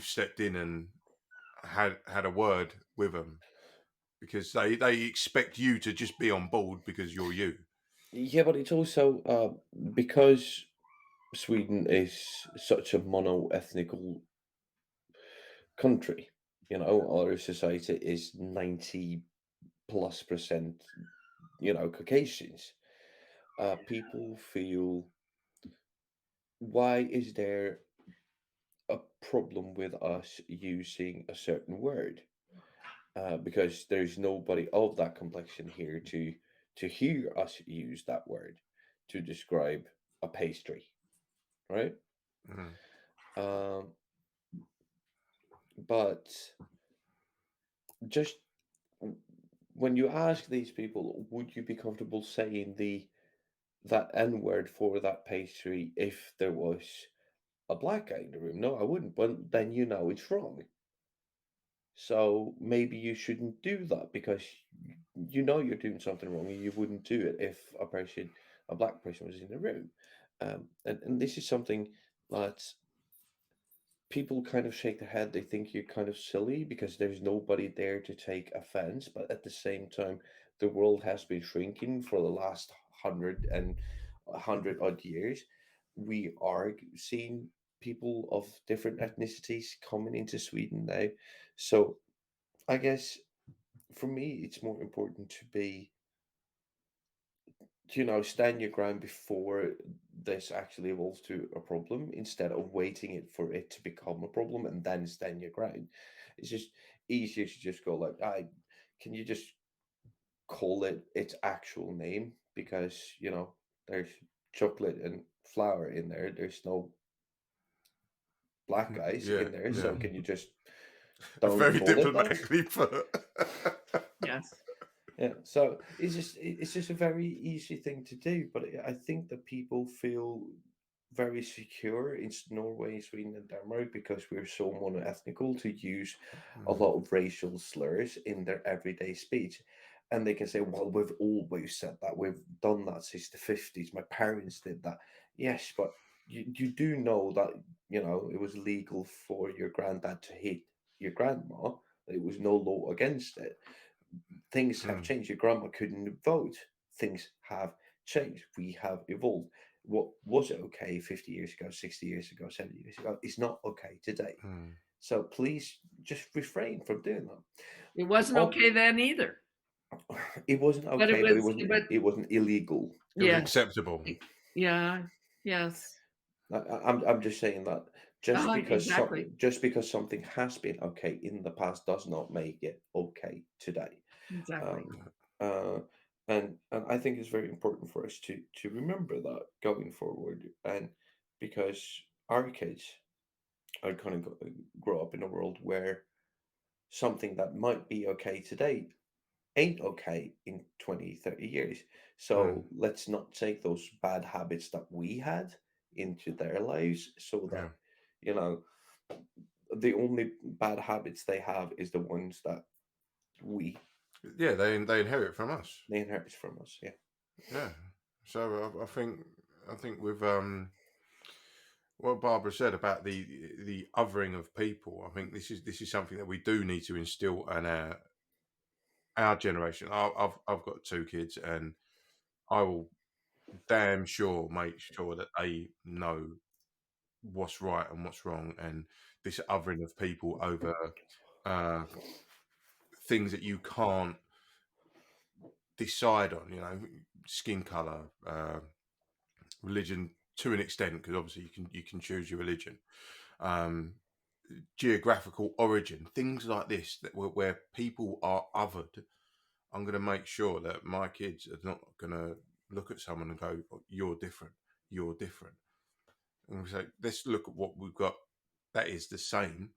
stepped in and had a word with them because they expect you to just be on board because you're you. Yeah, but it's also because Sweden is such a mono-ethnical country. Our society is 90+%, Caucasians. People feel, why is there a problem with us using a certain word? Because there's nobody of that complexion here to hear us use that word to describe a pastry, right? Mm. Um, but just when you ask these people, would you be comfortable saying the that N word for that pastry if there was a black guy in the room? No, I wouldn't. But then it's wrong. So maybe you shouldn't do that because you're doing something wrong and you wouldn't do it if a black person was in the room. And this is something that people kind of shake their head. They think you're kind of silly because there's nobody there to take offense. But at the same time, the world has been shrinking for the last 100 odd years. We are seeing people of different ethnicities coming into Sweden now. So I guess for me, it's more important to be, stand your ground before this actually evolves to a problem instead of waiting it for it to become a problem and then stand your ground. It's just easier to just go like, can you just call it its actual name? Because, there's chocolate and flour in there. There's no black guys Yeah, in there. yeah. So can you just don't Very call it that? diplomatically put. Yes. Yeah, so it's just a very easy thing to do, but I think that people feel very secure in Norway, Sweden, and Denmark because we're so monoethnical to use a Mm, lot of racial slurs in their everyday speech. And they can say, well, we've always said that. We've done that since the 50s. My parents did that. Yes, but you do know that, it was legal for your granddad to hit your grandma. There was no law against it. Things have mm, changed. Your grandma couldn't vote. Things have changed. We have evolved. What was it okay 50 years ago, 60 years ago, 70 years ago? It's not okay today. mm, So please just refrain from doing that. It wasn't Oh, okay then either, it wasn't but it okay, but it was, wasn't but it wasn't illegal. it was yes. acceptable. Yeah. Yes. I'm just saying that Exactly. just because something has been okay in the past does not make it okay today. Exactly. Um, uh, and I think it's very important for us to remember that going forward, and because our kids are going to grow up in a world where something that might be okay today ain't okay in 20, 30 years. Mm, So let's not take those bad habits that we had into their lives so that, yeah. you know, the only bad habits they have is the ones that we Yeah, they inherit from us. They inherit from us. Yeah. Yeah. So I think with what Barbara said about the othering of people, I think this is something that we do need to instill in our generation. I've got 2 kids, and I will damn sure make sure that they know what's right and what's wrong, and this othering of people over uh, things that you can't decide on. Skin color, religion to an extent, because obviously you can choose your religion. Um, Geographical origin, things like this where people are othered. I'm going to make sure that my kids are not going to look at someone and go, "Oh, you're different, you're different." And we say, let's look at what we've got that is the same,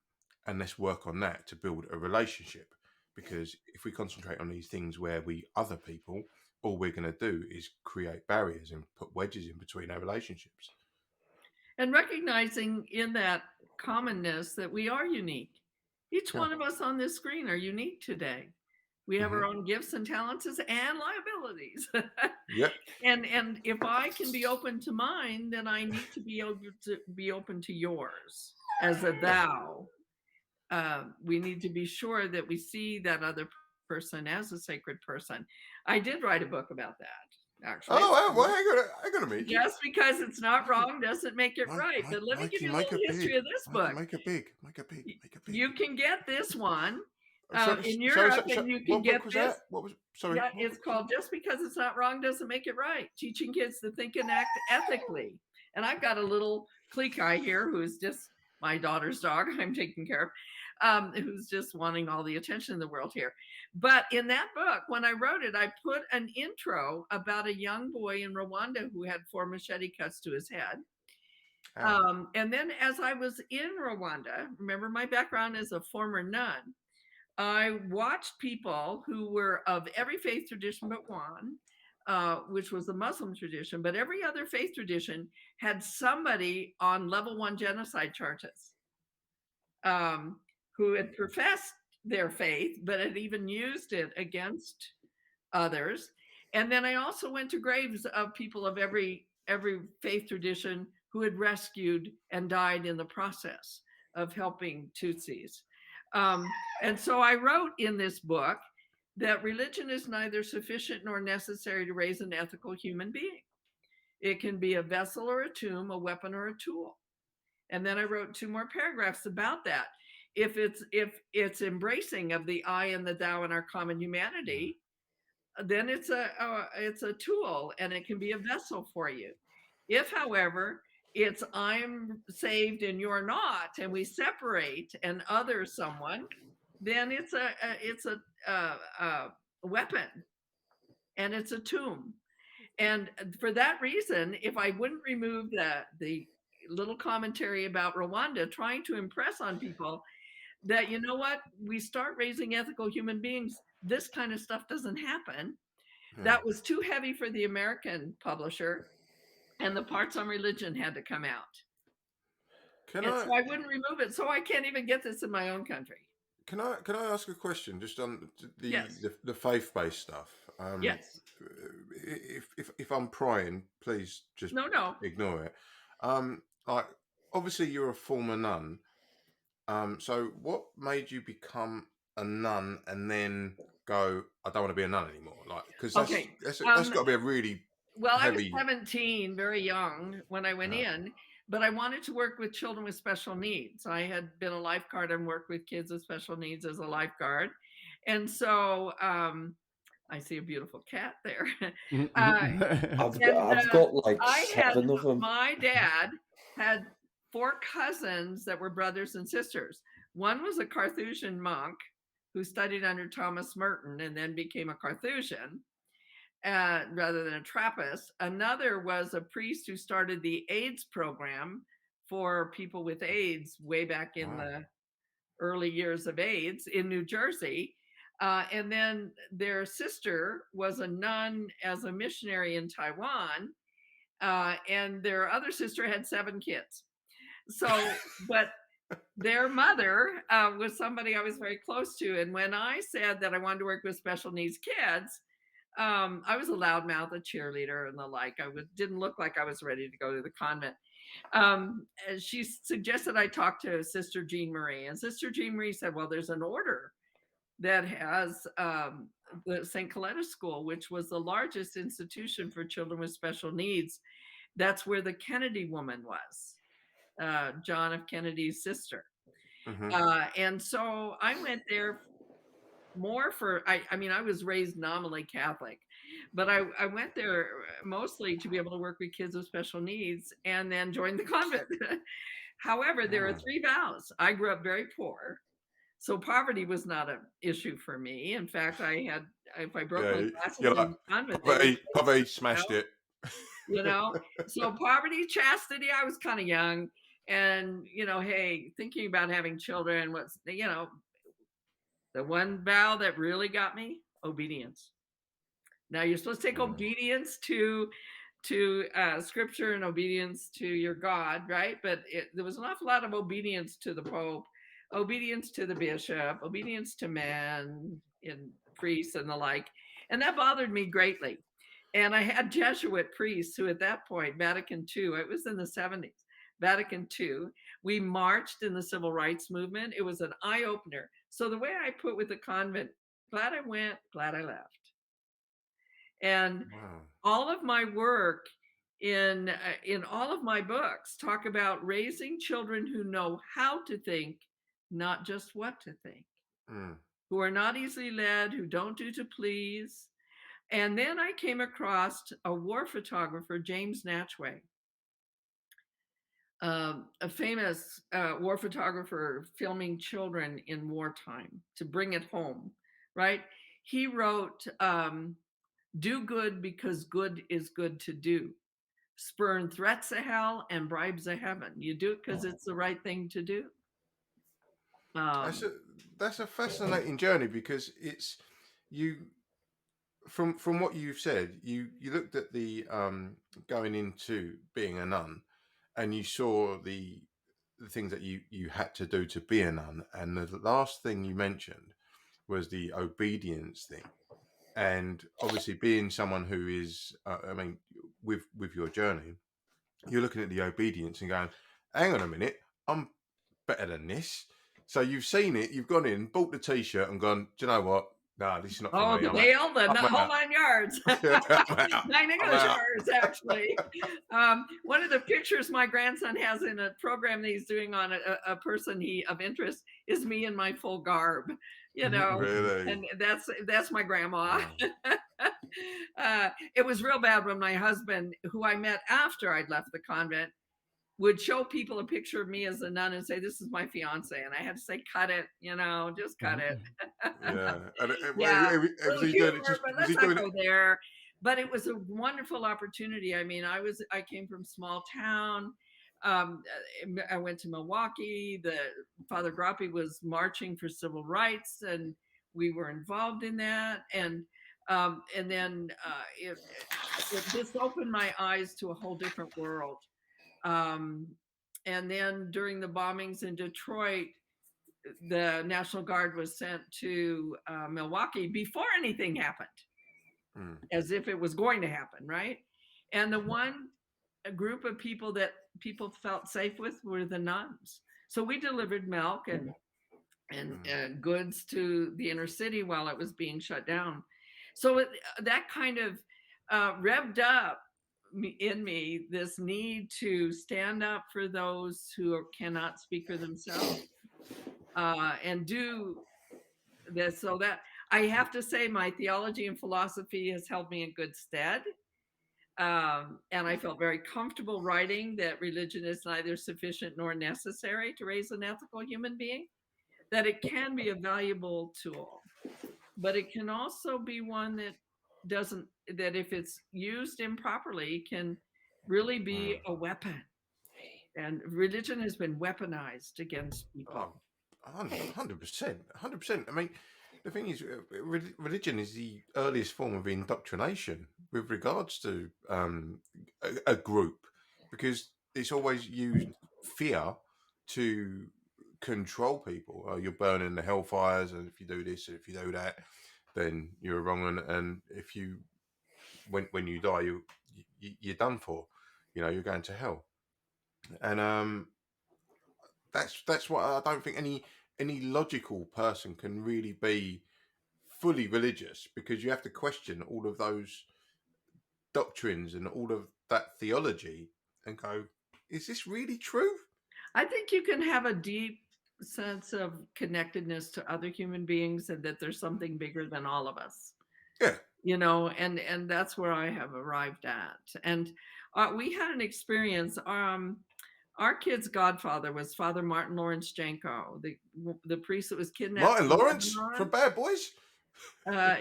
and let's work on that to build a relationship. Because if we concentrate on these things where we other people, all we're going to do is create barriers and put wedges in between our relationships. And recognizing in that commonness that we are unique. Each Yeah. one of us on this screen are unique today. We have our own gifts and talents and liabilities. Yep. And if I can be open to mine, then I need to be able to be open to yours as a thou. We need to be sure that we see that other person as a sacred person. I did write a book about that, actually. Oh, well, hang on a minute. Just because it's not wrong doesn't make it right. But let me give you a little history of this book. Make it big. You can get this one So- in so- Europe, so- and you what can book get was this. that? What was? Sorry. Yeah, it's called Just Because It's Not Wrong Doesn't Make It Right, Teaching Kids to Think and Act Ethically. And I've got a little clique guy here who's just my daughter's dog I'm taking care of, who's just wanting all the attention in the world here. But in that book, when I wrote it, I put an intro about a young boy in Rwanda who had 4 machete cuts to his head. And then as I was in Rwanda, remember my background as a former nun, I watched people who were of every faith tradition but one, which was the Muslim tradition, but every other faith tradition had somebody on level 1 genocide charges, who had professed their faith, but had even used it against others. And then I also went to graves of people of every faith tradition who had rescued and died in the process of helping Tutsis. And so I wrote in this book that religion is neither sufficient nor necessary to raise an ethical human being. It can be a vessel or a tomb, a weapon or a tool. And then I wrote 2 more paragraphs about that. If it's embracing of the I and the thou in our common humanity, then it's a tool and it can be a vessel for you. If, however, it's I'm saved and you're not, and we separate and other someone, then it's a weapon and it's a tomb. And for that reason, if I wouldn't remove the little commentary about Rwanda, trying to impress on people that, you know what, we start raising ethical human beings, this kind of stuff doesn't happen. That was too heavy for the American publisher, and the parts on religion had to come out. So I wouldn't remove it. So I can't even get this in my own country. Can I ask a question just on Yes. the faith-based stuff? Yes. If I'm prying, please just No. ignore it. Like, obviously you're a former nun. So what made you become a nun and then go, I don't want to be a nun anymore? Like, because that's got to be a really heavy. I was 17, very young when I went in, but I wanted to work with children with special needs. I had been a lifeguard and worked with kids with special needs as a lifeguard. And so I see a beautiful cat there. I've got like 7 of them. My dad had 4 cousins that were brothers and sisters. One was a Carthusian monk who studied under Thomas Merton and then became a Carthusian rather than a Trappist. Another was a priest who started the AIDS program for people with AIDS way back in the early years of AIDS in New Jersey. And then their sister was a nun as a missionary in Taiwan. And their other sister had 7 kids. So, but their mother was somebody I was very close to. And when I said that I wanted to work with special needs kids, I was a loudmouth, a cheerleader, and the like. Didn't look like I was ready to go to the convent. And she suggested I talk to Sister Jean Marie, and Sister Jean Marie said, "Well, there's an order that has the St. Coletta School, which was the largest institution for children with special needs. That's where the Kennedy woman was, John F. Kennedy's sister." Hmm. And so I went there more for, I mean, I was raised nominally Catholic, but I went there mostly to be able to work with kids with special needs and then joined the convent. However, there are Mm. 3 vows. I grew up very poor, so poverty was not an issue for me. In fact, if I broke my Yeah, glasses you're in like the convent, they would Pave out, smashed it. you know? So poverty, chastity, I was kind of young. And, hey, thinking about having children, the one vow that really got me, obedience. Now you're supposed to take Mm. obedience to scripture and obedience to your God, right? But there was an awful lot of obedience to the Pope, obedience to the bishop, obedience to men and priests and the like. And that bothered me greatly. And I had Jesuit priests who, at that point, Vatican II, it was in the 70s, Vatican II, we marched in the civil rights movement. It was an eye opener. So the way I put with the convent, glad I went, glad I left. And Wow. all of my work in all of my books talk about raising children who know how to think, not just what to think, Mm. who are not easily led, who don't do to please. And then I came across a war photographer, James Natchway, a famous war photographer filming children in wartime to bring it home, right? He wrote, "Do good because good is good to do. Spurn threats of hell and bribes of heaven. You do it because it's the right thing to do." That's Um, a that's a fascinating journey because it's you from what you've said, you looked at the going into being a nun, and you saw the things that you had to do to be a nun, and the last thing you mentioned was the obedience thing, and obviously being someone who is, I mean, with your journey, you're looking at the obedience and going, hang on a minute, I'm better than this. So you've seen it, you've gone in, bought the t-shirt and gone, do you know what? No, this is not for oh, me. the I'm out. veil, the I'm whole out. 9 yards, I'm out. 9 English I'm out. yards, actually. One of the pictures my grandson has in a program that he's doing on a person of interest is me in my full garb, Really? and that's my grandma. Wow. It was real bad when my husband, who I met after I'd left the convent, would show people a picture of me as a nun and say, "This is my fiance," and I had to say, "Cut it, just cut it." Yeah. And Yeah, was little he doing it humor, just, but was he let's not doing it? go there. But it was a wonderful opportunity. I mean, I came from small town. Um, I went to Milwaukee. The Father Grappi was marching for civil rights, and we were involved in that. And then it just opened my eyes to a whole different world. Um, and then during the bombings in Detroit, the National Guard was sent to Milwaukee before anything happened, Mm. as if it was going to happen, right? And the one group of people that people felt safe with were the nuns. So we delivered milk and goods to the inner city while it was being shut down. So that kind of revved up in me this need to stand up for those who cannot speak for themselves, and do this. So that I have to say, my theology and philosophy has held me in good stead. And I felt very comfortable writing that religion is neither sufficient nor necessary to raise an ethical human being, that it can be a valuable tool, but it can also be one that doesn't, that if it's used improperly, can really be Mm. a weapon. And religion has been weaponized against Oh, people. 100%. 100%. I mean, the thing is, religion is the earliest form of indoctrination with regards to a group, because it's always used fear to control people. You're burning the hellfires, and if you do this and if you do that, then you're wrong. And if you when you die, you're done for. You know, you're going to hell. And that's what I don't think any logical person can really be fully religious, because you have to question all of those doctrines and all of that theology and go, is this really true? I think you can have a deep sense of connectedness to other human beings and that there's something bigger than all of us. Yeah. You know, and that's where I have arrived at. And we had an experience. Our kid's godfather was Father Martin Lawrence Janko, the priest that was kidnapped Martin in Lawrence Lebanon. from Bad Boys?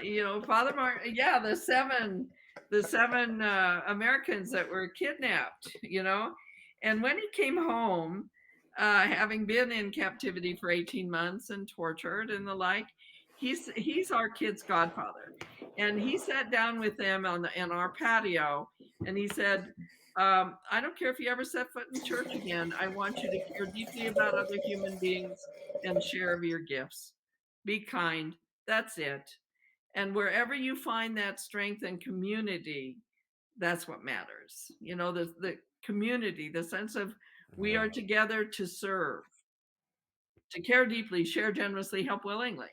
You know, Father Martin, yeah, the seven Americans that were kidnapped, you know. And when he came home, having been in captivity for 18 months and tortured and the like, he's our kid's godfather. And he sat down with them in our patio, and he said, I don't care if you ever set foot in church again. I want you to care deeply about other human beings and share of your gifts. Be kind. That's it. And wherever you find that strength and community, that's what matters. You know, the community, the sense of we Yeah. are together to serve, to care deeply, share generously, help willingly.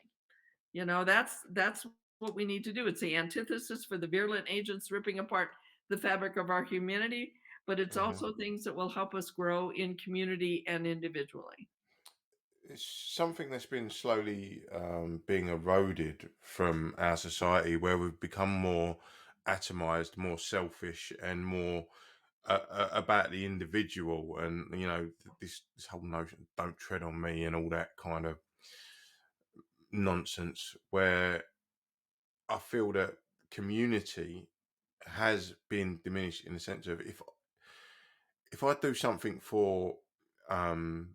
You know, that's what we need to do. It's the antithesis for the virulent agents ripping apart the fabric of our humanity, but it's Mhm. also things that will help us grow in community and individually. It's something that's been slowly being eroded from our society, where we've become more atomized, more selfish, and more about the individual. And you know, this whole notion, "don't tread on me," and all that kind of nonsense. Where I feel that community has been diminished in the sense of, if I do something for um,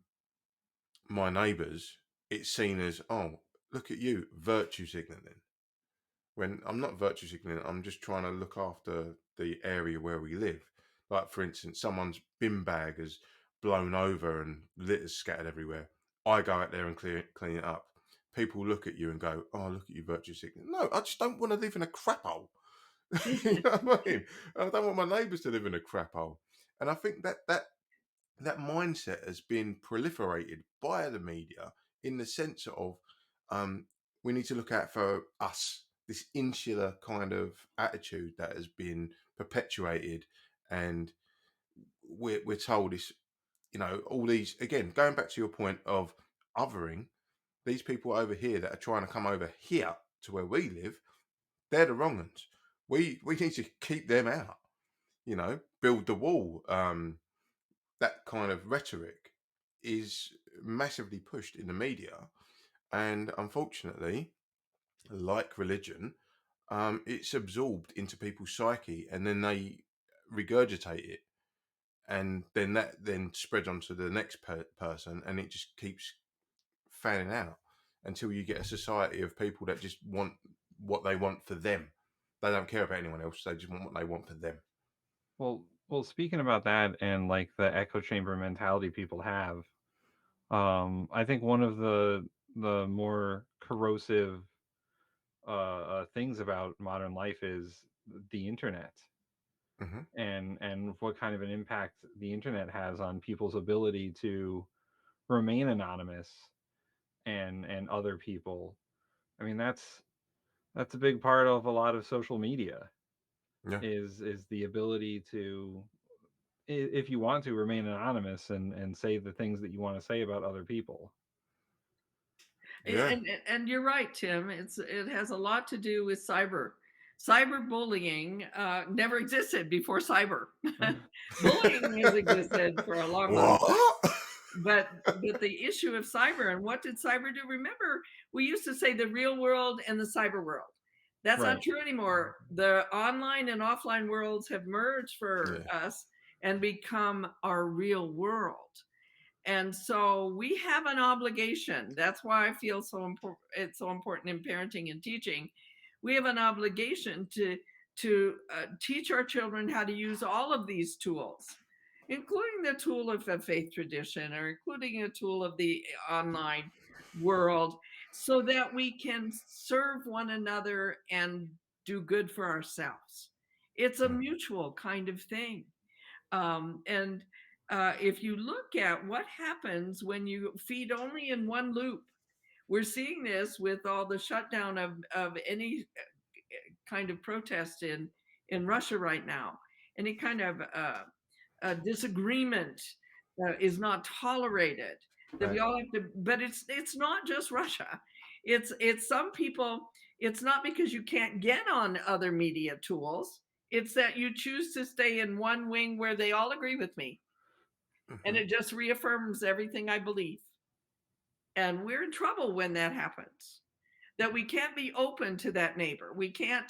my neighbours, it's seen as, oh, look at you, virtue signaling. When I'm not virtue signaling, I'm just trying to look after the area where we live. Like, for instance, someone's bin bag has blown over and litter's scattered everywhere. I go out there and clean it up. People look at you and go, oh, look at you, virtue signaling. No, I just don't want to live in a crap hole. You know what I mean? I don't want my neighbours to live in a crap hole. And I think that mindset has been proliferated by the media, in the sense of, um, we need to look out for us. This insular kind of attitude that has been perpetuated, and we're told this, you know, all these, again, going back to your point of othering, these people over here that are trying to come over here to where we live, they're the wrong ones. We need to keep them out, you know, build the wall. That kind of rhetoric is massively pushed in the media, and unfortunately, like religion, it's absorbed into people's psyche, and then they regurgitate it, and then that then spreads onto the next person, and it just keeps fanning out until you get a society of people that just want what they want for them. They don't care about anyone else. They just want what they want for them. Well, speaking about that and like the echo chamber mentality people have, I think one of the more corrosive things about modern life is the internet, Hmm. and what kind of an impact the internet has on people's ability to remain anonymous and other people. I mean, that's a big part of a lot of social media, Yeah, is the ability to, if you want to, remain anonymous and say the things that you want to say about other people. yeah, And you're right, Tim. It has a lot to do with cyber. Cyberbullying never existed before cyber. Bullying has existed for a long, long time. what? But the issue of cyber, and what did cyber do? Remember, we used to say the real world and the cyber world. That's not Right. true anymore. The online and offline worlds have merged for Yeah, us and become our real world. And so we have an obligation. That's why I feel so important. It's so important in parenting and teaching. We have an obligation to teach our children how to use all of these tools. including the tool of the faith tradition or including a tool of the online world, so that we can serve one another and do good for ourselves. It's a mutual kind of thing. And if you look at what happens when you feed only in one loop, we're seeing this with all the shutdown of any kind of protest in Russia right now. Any kind of disagreement is not tolerated. That we all have to, but it's not just Russia. It's some people. It's not because you can't get on other media tools. It's that you choose to stay in one wing where they all agree with me, and it just reaffirms everything I believe. And we're in trouble when that happens. That we can't be open to that neighbor. We can't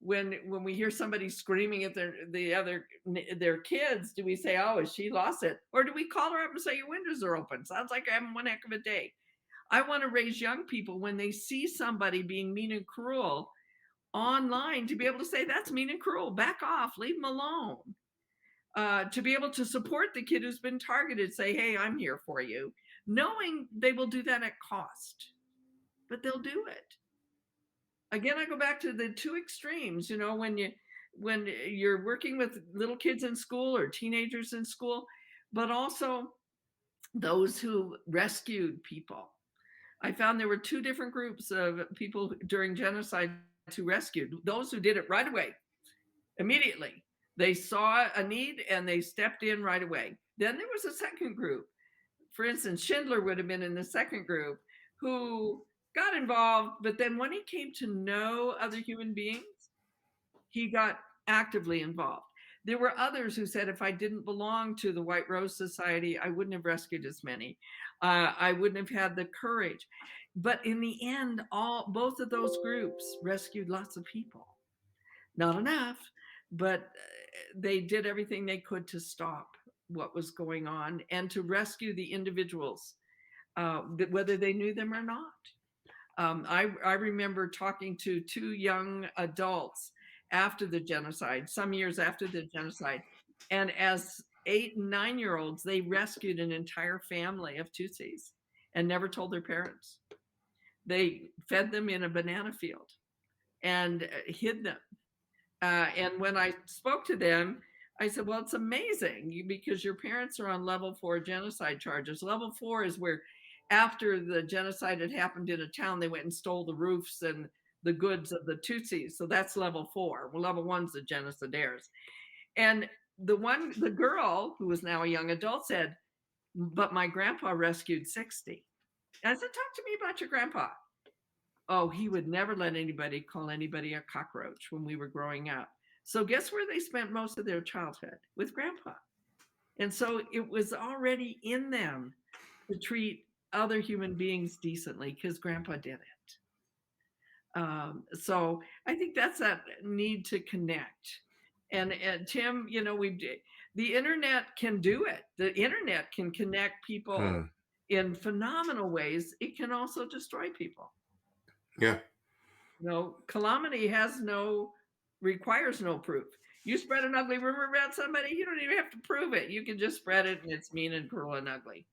when we hear somebody screaming at their kids, do we say, "Oh, she lost it," or do we call her up and say, "Your windows are open"? Sounds like I'm having one heck of a day. I want to raise young people when they see somebody being mean and cruel online to be able to say, "That's mean and cruel. Back off. Leave them alone." To be able to support the kid who's been targeted, say, "Hey, I'm here for you," knowing they will do that at cost, but they'll do it. Again, I go back to the two extremes. You know, when you're working with little kids in school or teenagers in school, but also those who rescued people. I found there were two different groups of people during genocide who rescued. Those who did it right away, immediately. They saw a need and they stepped in right away. Then there was a second group. For instance, Schindler would have been in the second group, who got involved, but then when he came to know other human beings, he got actively involved. There were others who said, if I didn't belong to the White Rose Society, I wouldn't have rescued as many. I wouldn't have had the courage. But in the end, both of those groups rescued lots of people. Not enough, but they did everything they could to stop what was going on and to rescue the individuals, whether they knew them or not. I remember talking to two young adults after the genocide, some years after the genocide, and as 8 and 9-year-olds, they rescued an entire family of Tutsis and never told their parents. They fed them in a banana field and hid them. And when I spoke to them, I said, well, it's amazing because your parents are on level 4 genocide charges. Level 4 is where after the genocide had happened in a town, they went and stole the roofs and the goods of the Tutsis. So that's level 4. Well, level 1's the genocidaires. And the girl who was now a young adult said, but my grandpa rescued 60. And I said, talk to me about your grandpa. Oh, he would never let anybody call anybody a cockroach when we were growing up. So guess where they spent most of their childhood? With grandpa. And so it was already in them to treat other human beings decently because grandpa did it. So I think that's that need to connect. And Tim, you know, the internet can do it. The internet can connect people in phenomenal ways. It can also destroy people. Yeah. You know, calamity requires no proof. You spread an ugly rumor about somebody, you don't even have to prove it. You can just spread it and it's mean and cruel and ugly.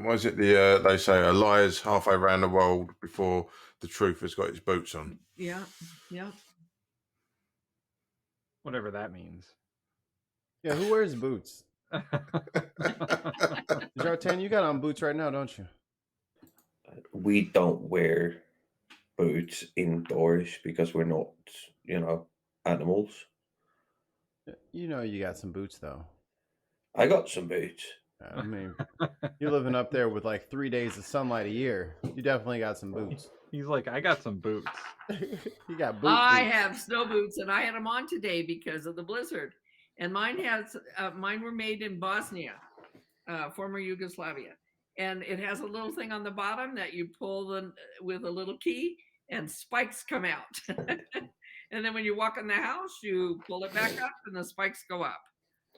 Was it they say a lie is halfway around the world before the truth has got its boots on? Yeah. Whatever that means. Yeah, who wears boots? Jartan, you got on boots right now, don't you? We don't wear boots indoors because we're not, animals. You know you got some boots, though. I got some boots. I mean, you're living up there with like 3 days of sunlight a year. You definitely got some boots. He's like, I got some boots. You got boots. I have snow boots, and I had them on today because of the blizzard. And mine were made in Bosnia, former Yugoslavia. And it has a little thing on the bottom that you pull with a little key, and spikes come out. And then when you walk in the house, you pull it back up, and the spikes go up.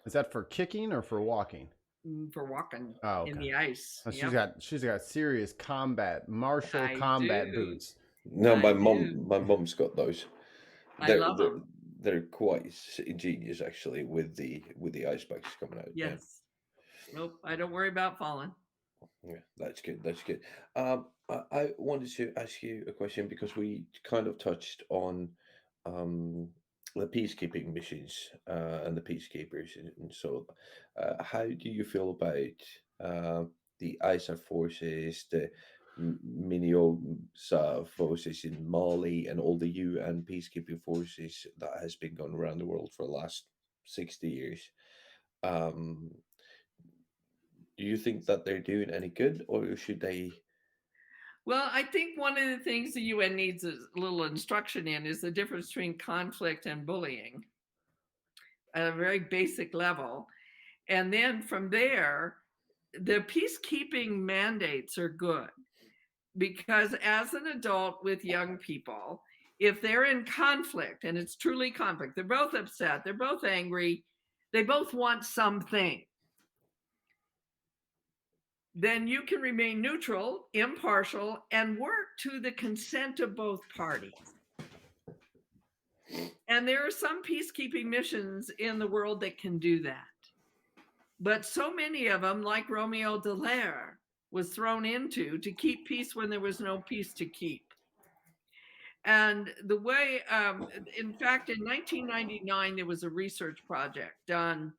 Is that for kicking or for walking? For walking in the ice. Oh, she's got serious martial combat boots. No, my mum's got those. I love them. they're quite ingenious actually with the icebergs coming out. Yeah. Yes. Nope. I don't worry about falling. Yeah, that's good. That's good. I wanted to ask you a question because we kind of touched on um, the peacekeeping missions and the peacekeepers, and so how do you feel about the ISAF forces, the MINUSA forces in Mali, and all the UN peacekeeping forces that has been going around the world for the last 60 years? Um, do you think that they're doing any good, or should they? Well, I think one of the things the UN needs a little instruction in is the difference between conflict and bullying at a very basic level. And then from there, the peacekeeping mandates are good because as an adult with young people, if they're in conflict and it's truly conflict, they're both upset, they're both angry, they both want something, then you can remain neutral, impartial, and work to the consent of both parties. And there are some peacekeeping missions in the world that can do that. But so many of them, like Romeo Dallaire, was thrown into to keep peace when there was no peace to keep. And the way, in fact, in 1999, there was a research project done.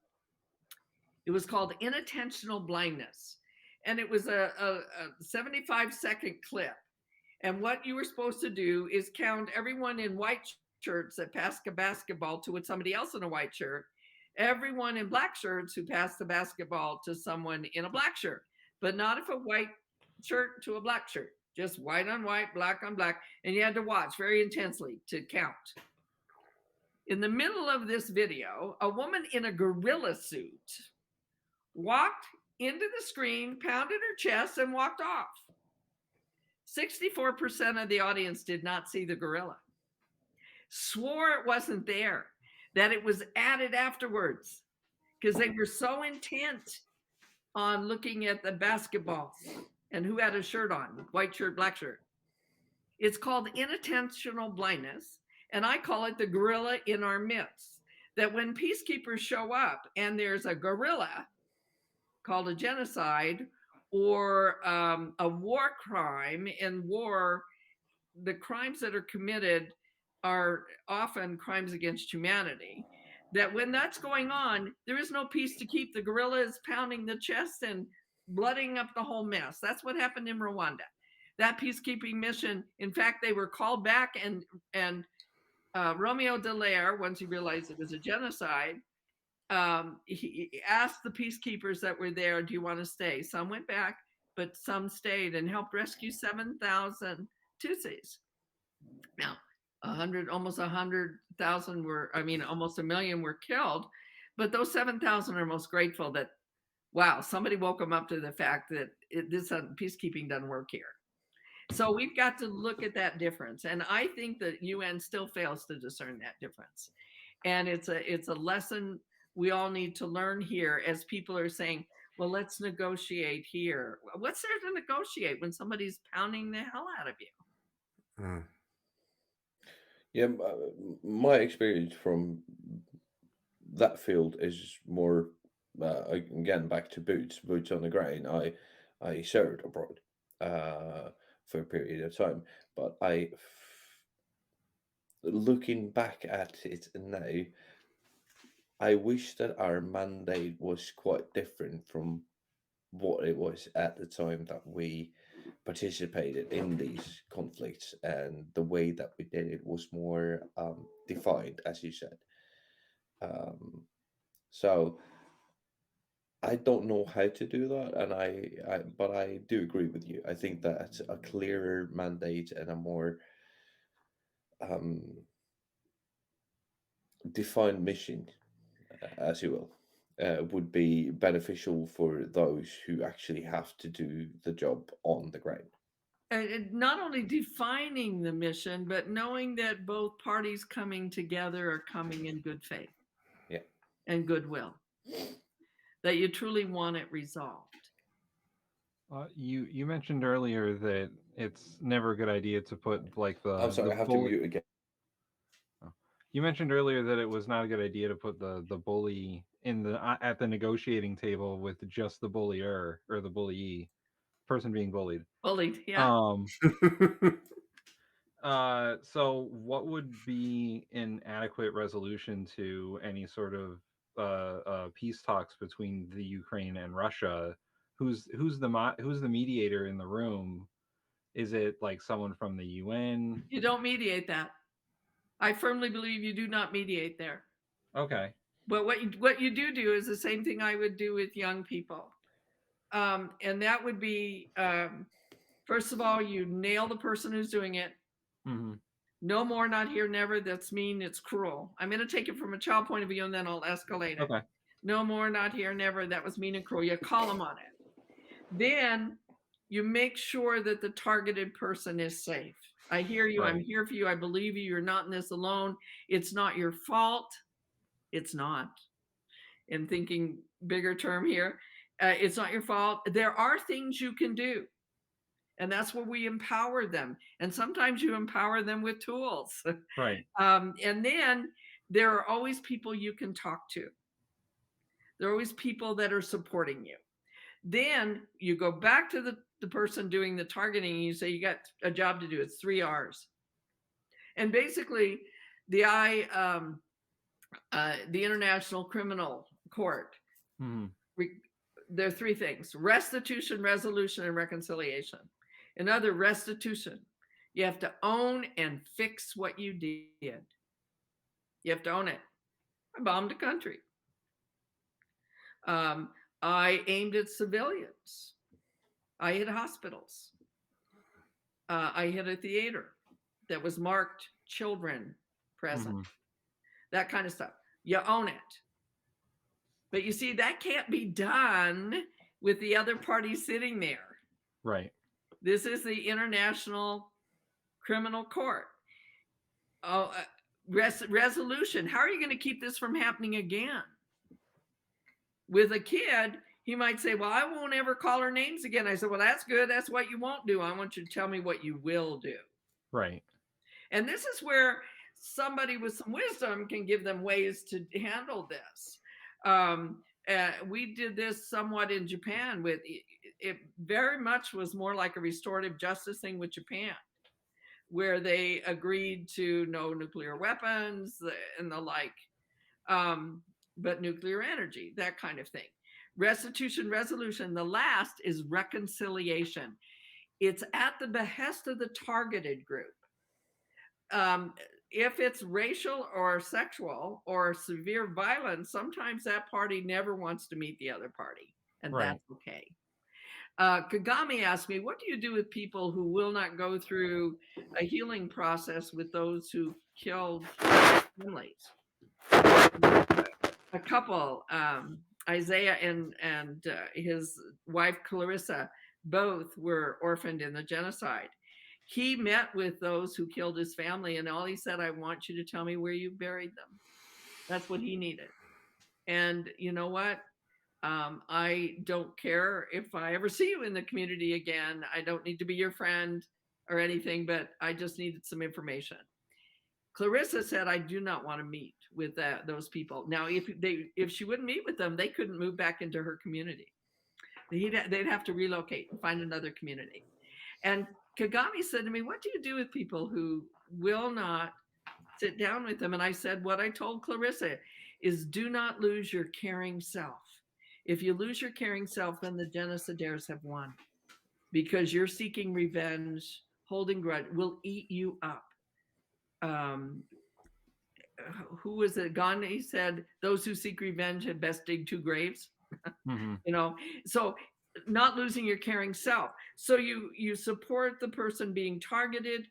It was called Inattentional Blindness. And it was a 75-second clip. And what you were supposed to do is count everyone in white shirts that passed a basketball to somebody else in a white shirt, everyone in black shirts who passed the basketball to someone in a black shirt, but not if a white shirt to a black shirt, just white on white, black on black. And you had to watch very intensely to count. In the middle of this video, a woman in a gorilla suit walked into the screen, pounded her chest, and walked off. 64% of the audience did not see the gorilla, swore it wasn't there, that it was added afterwards because they were so intent on looking at the basketballs and who had a shirt on, white shirt, black shirt. It's called inattentional blindness, and I call it the gorilla in our midst. That when peacekeepers show up and there's a gorilla called a genocide or a war crime, in war, the crimes that are committed are often crimes against humanity, that when that's going on, there is no peace to keep. The gorilla is pounding the chest and blooding up the whole mess. That's what happened in Rwanda. That peacekeeping mission, in fact, they were called back, and Romeo Dallaire, once he realized it was a genocide, he asked the peacekeepers that were there, do you want to stay? Some went back, but some stayed and helped rescue 7,000 Tutsis. Now, almost 100,000 were, almost 1 million were killed, but those 7,000 are most grateful that, wow, somebody woke them up to the fact that this peacekeeping doesn't work here. So we've got to look at that difference. And I think the UN still fails to discern that difference. And it's a lesson we all need to learn here as people are saying, well, let's negotiate here. What's there to negotiate when somebody's pounding the hell out of you? Mm. Yeah, my experience from that field is more again back to boots on the ground. I served abroad for a period of time, but looking back at it now, I wish that our mandate was quite different from what it was at the time that we participated in these conflicts, and the way that we did it was more defined, as you said. So I don't know how to do that, and but I do agree with you. I think that a clearer mandate and a more um, defined mission, as you will, would be beneficial for those who actually have to do the job on the ground. And not only defining the mission, but knowing that both parties coming together are coming in good faith, Yeah, and goodwill, that you truly want it resolved. You mentioned earlier that it's never a good idea to put like I'm sorry, I have to mute again. You mentioned earlier that it was not a good idea to put the bully in the at the negotiating table with just the bullier or the bullyee person being bullied. Bullied, yeah. Um, so what would be an adequate resolution to any sort of peace talks between the Ukraine and Russia? Who's the mediator in the room? Is it like someone from the UN? You don't mediate that. I firmly believe you do not mediate there. Okay. But what you do is the same thing I would do with young people, and that would be first of all, you nail the person who's doing it. Mm-hmm. No more, not here, never. That's mean. It's cruel. I'm going to take it from a child point of view, and then I'll escalate it. Okay. No more, not here, never. That was mean and cruel. You call them on it. Then you make sure that the targeted person is safe. I hear you. Right. I'm here for you. I believe you. You're not in this alone. It's not your fault. It's not. In thinking bigger term here, it's not your fault. There are things you can do. And that's where we empower them. And sometimes you empower them with tools. Right. And then there are always people you can talk to. There are always people that are supporting you. Then you go back to the person doing the targeting and you say, you got a job to do. It's 3 R's. And basically the International Criminal Court, Mm-hmm. there are 3 things: restitution, resolution, and reconciliation. Another, restitution. You have to own and fix what you did. You have to own it. I bombed a country. I aimed at civilians. I hit hospitals. I hit a theater that was marked children present. Mm-hmm. That kind of stuff. You own it. But you see, that can't be done with the other party sitting there. Right. This is the International Criminal Court. Resolution. How are you going to keep this from happening again? With a kid, he might say, well, I won't ever call her names again. I said, well, that's good. That's what you won't do. I want you to tell me what you will do. Right. And this is where somebody with some wisdom can give them ways to handle this. We did this somewhat in Japan. With it very much was more like a restorative justice thing with Japan, where they agreed to no nuclear weapons and the like, but nuclear energy, that kind of thing. Restitution, resolution. The last is reconciliation. It's at the behest of the targeted group. If it's racial or sexual or severe violence, sometimes that party never wants to meet the other party, and Right. that's okay. Kagami asked me, what do you do with people who will not go through a healing process with those who killed families? A couple, Isaiah and his wife Clarissa, both were orphaned in the genocide. He met with those who killed his family, and all he said, I want you to tell me where you buried them. That's what he needed. And you know what? I don't care if I ever see you in the community again. I don't need to be your friend or anything, but I just needed some information. Clarissa said, I do not want to meet with those people. Now, if she wouldn't meet with them, they couldn't move back into her community. They'd have to relocate and find another community. And Kagami said to me, what do you do with people who will not sit down with them? And I said, what I told Clarissa is, do not lose your caring self. If you lose your caring self, then the genocidaires have won, because you're seeking revenge, holding grudge, will eat you up. Who was it? Gandhi said, those who seek revenge had best dig 2 graves. Mm-hmm. You know, so not losing your caring self. So you support the person being targeted,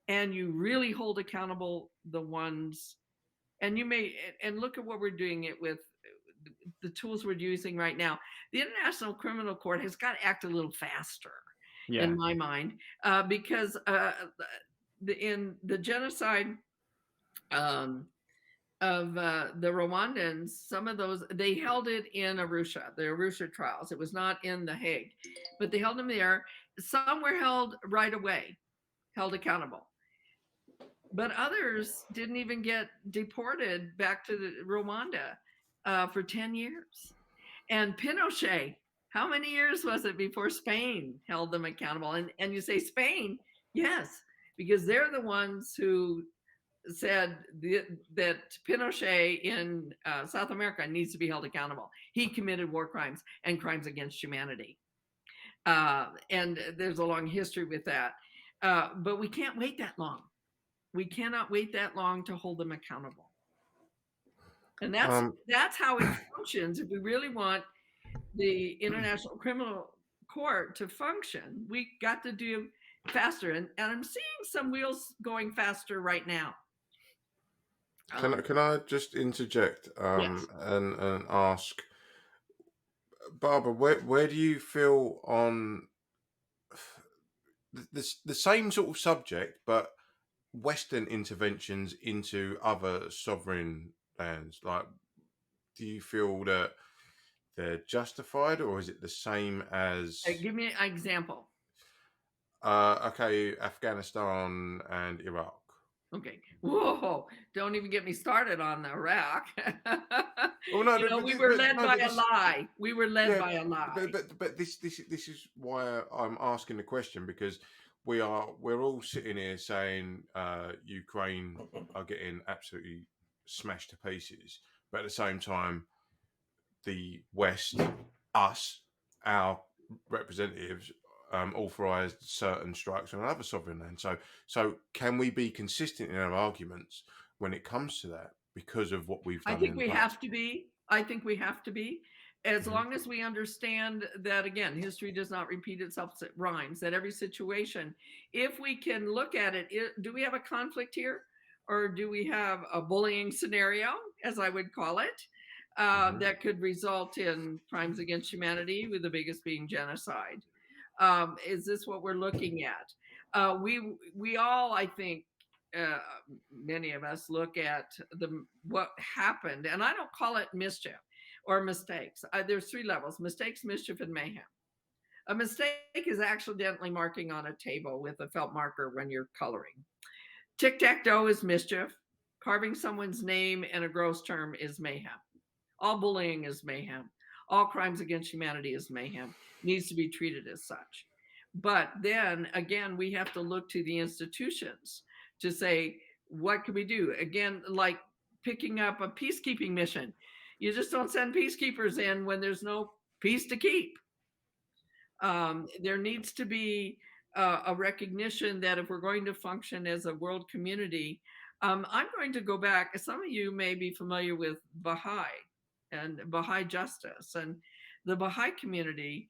and you really hold accountable the ones, and you may, and look at what we're doing it with the tools we're using right now. The International Criminal Court has got to act a little faster, Yeah. in my mind, because in the genocide of the Rwandans, some of those, they held it in Arusha, the Arusha trials. It was not in The Hague, but they held them there. Some were held right away, held accountable. but others didn't even get deported back to Rwanda for 10 years. And Pinochet, how many years was it before Spain held them accountable? And you say Spain, yes, because they're the ones who said that Pinochet in South America needs to be held accountable. He committed war crimes and crimes against humanity. And there's a long history with that. But we can't wait that long. We cannot wait that long to hold them accountable. And that's how it functions. If we really want the International Criminal Court to function, we got to do faster. And I'm seeing some wheels going faster right now. Can I just interject Yes. and ask, Barbara, where do you feel on the same sort of subject, but Western interventions into other sovereign lands? Like, do you feel that they're justified, or is it the same as Give me an example. okay, Afghanistan and Iraq? Okay. Whoa! Don't even get me started on Iraq. Oh no, You know, we were led by a lie. We were led by a lie. But this is why I'm asking the question, because we're all sitting here saying Ukraine are getting absolutely smashed to pieces, but at the same time, the West, our representatives, authorised certain strikes on another sovereign land. So can we be consistent in our arguments when it comes to that because of what we've done? I think we have to be. I think we have to be. As long as we understand that, again, history does not repeat itself, it rhymes, that every situation, if we can look at it, do we have a conflict here? Or do we have a bullying scenario, as I would call it, that could result in crimes against humanity, with the biggest being genocide? Is this what we're looking at? We all, I think, many of us look at what happened, and I don't call it mischief or mistakes. There's three levels: mistakes, mischief, and mayhem. A mistake is accidentally marking on a table with a felt marker when you're coloring. Tic-tac-toe is mischief. Carving someone's name in a gross term is mayhem. All bullying is mayhem. All crimes against humanity is mayhem. Needs to be treated as such. But then again, we have to look to the institutions to say, what can we do? Again, like picking up a peacekeeping mission. You just don't send peacekeepers in when there's no peace to keep. There needs to be a recognition that if we're going to function as a world community, I'm going to go back. Some of you may be familiar with Baha'i and Baha'i justice, and the Baha'i community,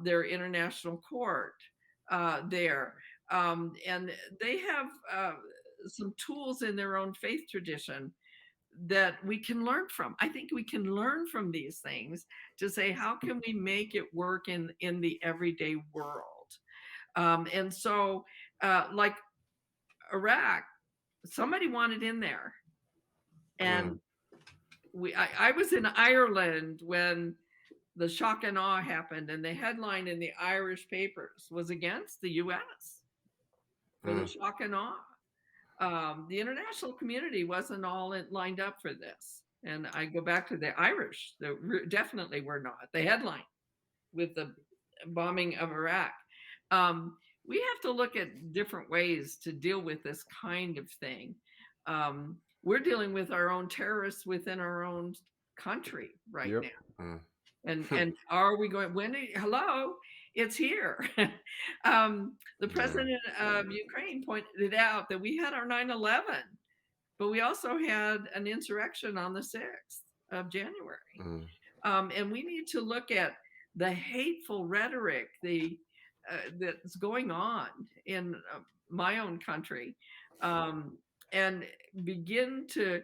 their international court there. And they have some tools in their own faith tradition that we can learn from. I think we can learn from these things to say, how can we make it work in the everyday world? And so, like Iraq, somebody wanted in there. And I was in Ireland when the shock and awe happened, and the headline in the Irish papers was against the U.S. for the shock and awe. The international community wasn't all lined up for this. And I go back to the Irish, they definitely were not. The headline with the bombing of Iraq. We have to look at different ways to deal with this kind of thing. We're dealing with our own terrorists within our own country right now. And are we going, hello, it's here. The president of Ukraine pointed out that we had our 9/11, but we also had an insurrection on the 6th of January. And we need to look at the hateful rhetoric that's going on in my own country, and begin to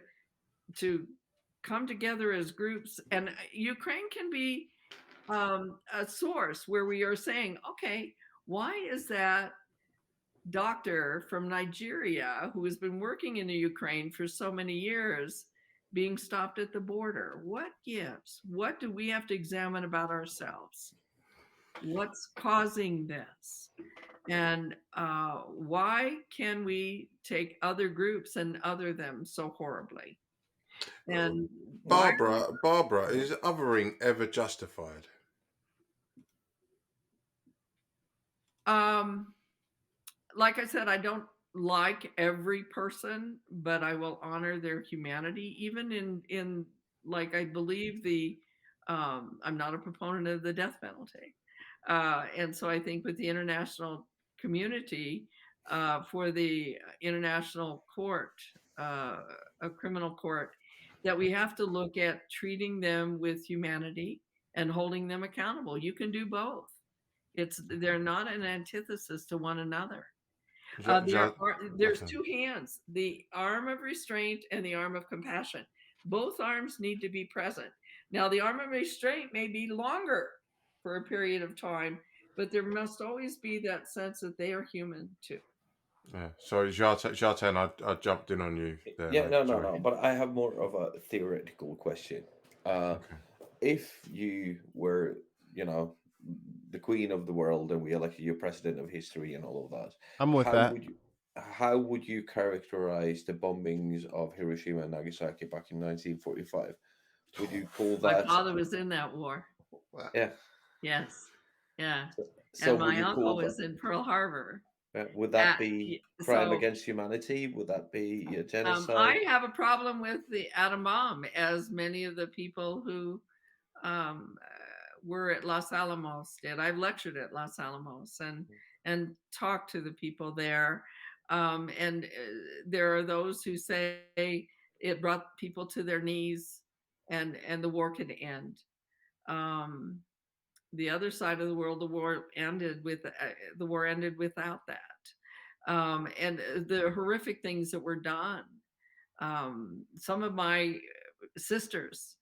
come together as groups. And Ukraine can be a source where we are saying, okay, why is that doctor from Nigeria who has been working in the Ukraine for so many years being stopped at the border? What gives? What do we have to examine about ourselves? what's causing this, and why can we take other groups and other them so horribly, and why? Barbara, is othering ever justified? Um, like I said, I don't like every person, but I will honor their humanity, even in like I believe the I'm not a proponent of the death penalty. And so I think with the international community, for the international court, uh, a criminal court, that we have to look at treating them with humanity and holding them accountable. You can do both. They're not an antithesis to one another. There's Okay. two hands, the arm of restraint and the arm of compassion. Both arms need to be present. Now, the arm of restraint may be longer for a period of time, but there must always be that sense that they are human too. Yeah. Sorry, Jartan, I jumped in on you there, Yeah, mate. no, no, Sorry. no. But I have more of a theoretical question. Uh, Okay. if you were, you know, the queen of the world, and we elected you president of history and all of that, I'm with how that. would you, how would you characterize the bombings of Hiroshima and Nagasaki back in 1945? Would you call My that, father was in that war. yeah? Yes. Yeah. So And would my you uncle call was in Pearl Harbor. would that Uh, be crime so against humanity? Would that be a I genocide? have a problem with the atom bomb, as many of the people who um, were at Los Alamos did. I've lectured at Los Alamos and talked to the people there, and there are those who say it brought people to their knees, and the war could end. Um, the other side of the world, the war ended without that, and the horrific things that were done. Some of my sisters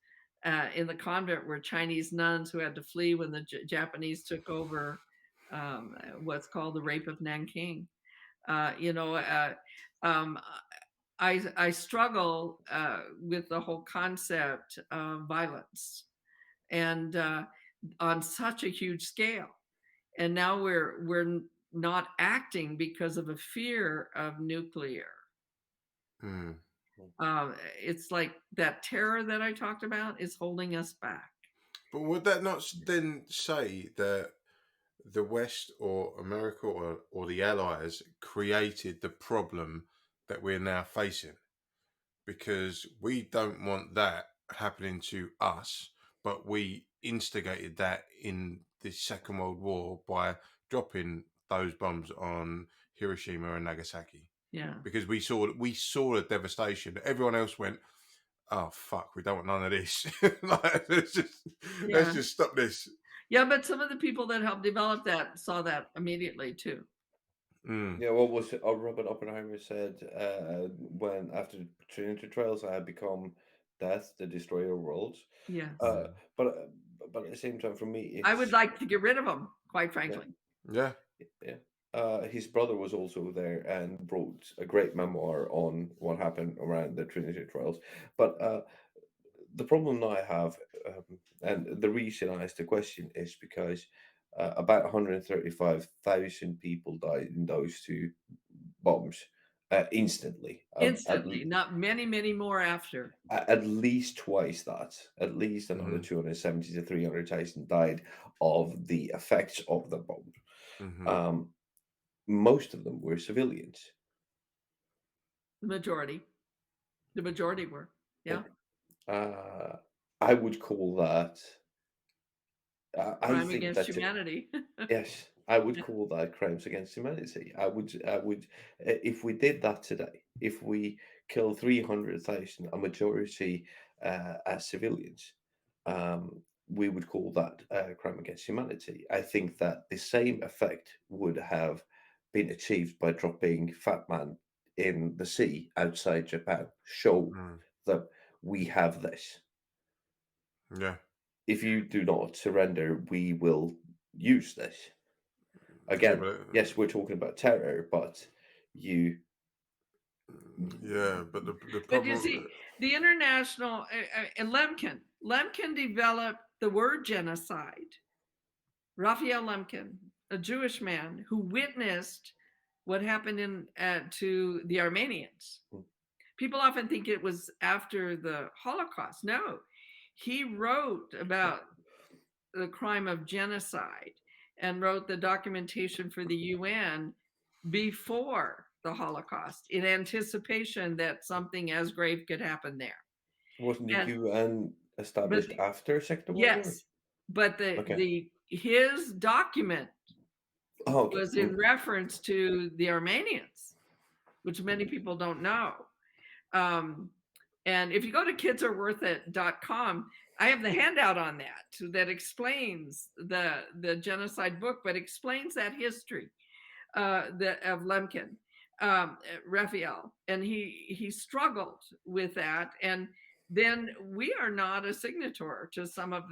in the convent were Chinese nuns who had to flee when the Japanese took over what's called the rape of Nanking. You know, um, I struggle with the whole concept of violence, and on such a huge scale. And now we're not acting because of a fear of nuclear. Mm. It's like that terror that I talked about is holding us back. But would that not then say that the West or America or the Allies created the problem that we're now facing? Because we don't want that happening to us, but we instigated that in the Second World War by dropping those bombs on Hiroshima and Nagasaki. Yeah. Because we saw the devastation. Everyone else went, "Oh fuck, we don't want none of this. Like, let's Yeah. just stop this." Yeah, but some of the people that helped develop that saw that immediately too. Mm. Yeah, what was it? Robert Oppenheimer said when after the Trinity trials, I had become death, the destroyer of worlds. Yes. Uh, but uh, but at the same time, for me, I would it's like to get rid of them, quite yeah, frankly. Yeah. yeah. His brother was also there and wrote a great memoir on what happened around the Trinity trials. But the problem that I have, and the reason I asked the question is because about 135,000 people died in those two bombs instantly. Instantly, not many, many more after. At least twice that. At least another Mm-hmm. 270 to 300,000 died of the effects of the bomb. Mm-hmm. Um, most of them were civilians. The majority. The majority were. Yeah. Uh, I would call that. I Crime think against that's it. humanity. Yes, I would Yeah. call that crimes against humanity. I would, if we did that today, if we kill 300,000, a majority as civilians, we would call that crime against humanity. I think that the same effect would have been achieved by dropping Fat Man in the sea outside Japan. Show Mm. that we have this. Yeah. If you do not surrender, we will use this. Yeah, Again, but yes, we're talking about terror, but you, yeah, but the But you problem. see, the international Lemkin developed the word genocide Raphael Lemkin, a Jewish man who witnessed what happened to the Armenians. Mm. People often think it was after the Holocaust. No, he wrote about the crime of genocide and wrote the documentation for the UN before the Holocaust in anticipation that something as grave could happen there. Wasn't the And UN but established after Second World War? yes, but Okay. the his document Oh, okay. was in reference to the Armenians, which many people don't know. Um, and if you go to kidsareworthit.com, I have the handout on that explains the genocide book, but explains that history of Lemkin, Raphael, and he struggled with that. And then we are not a signator to some of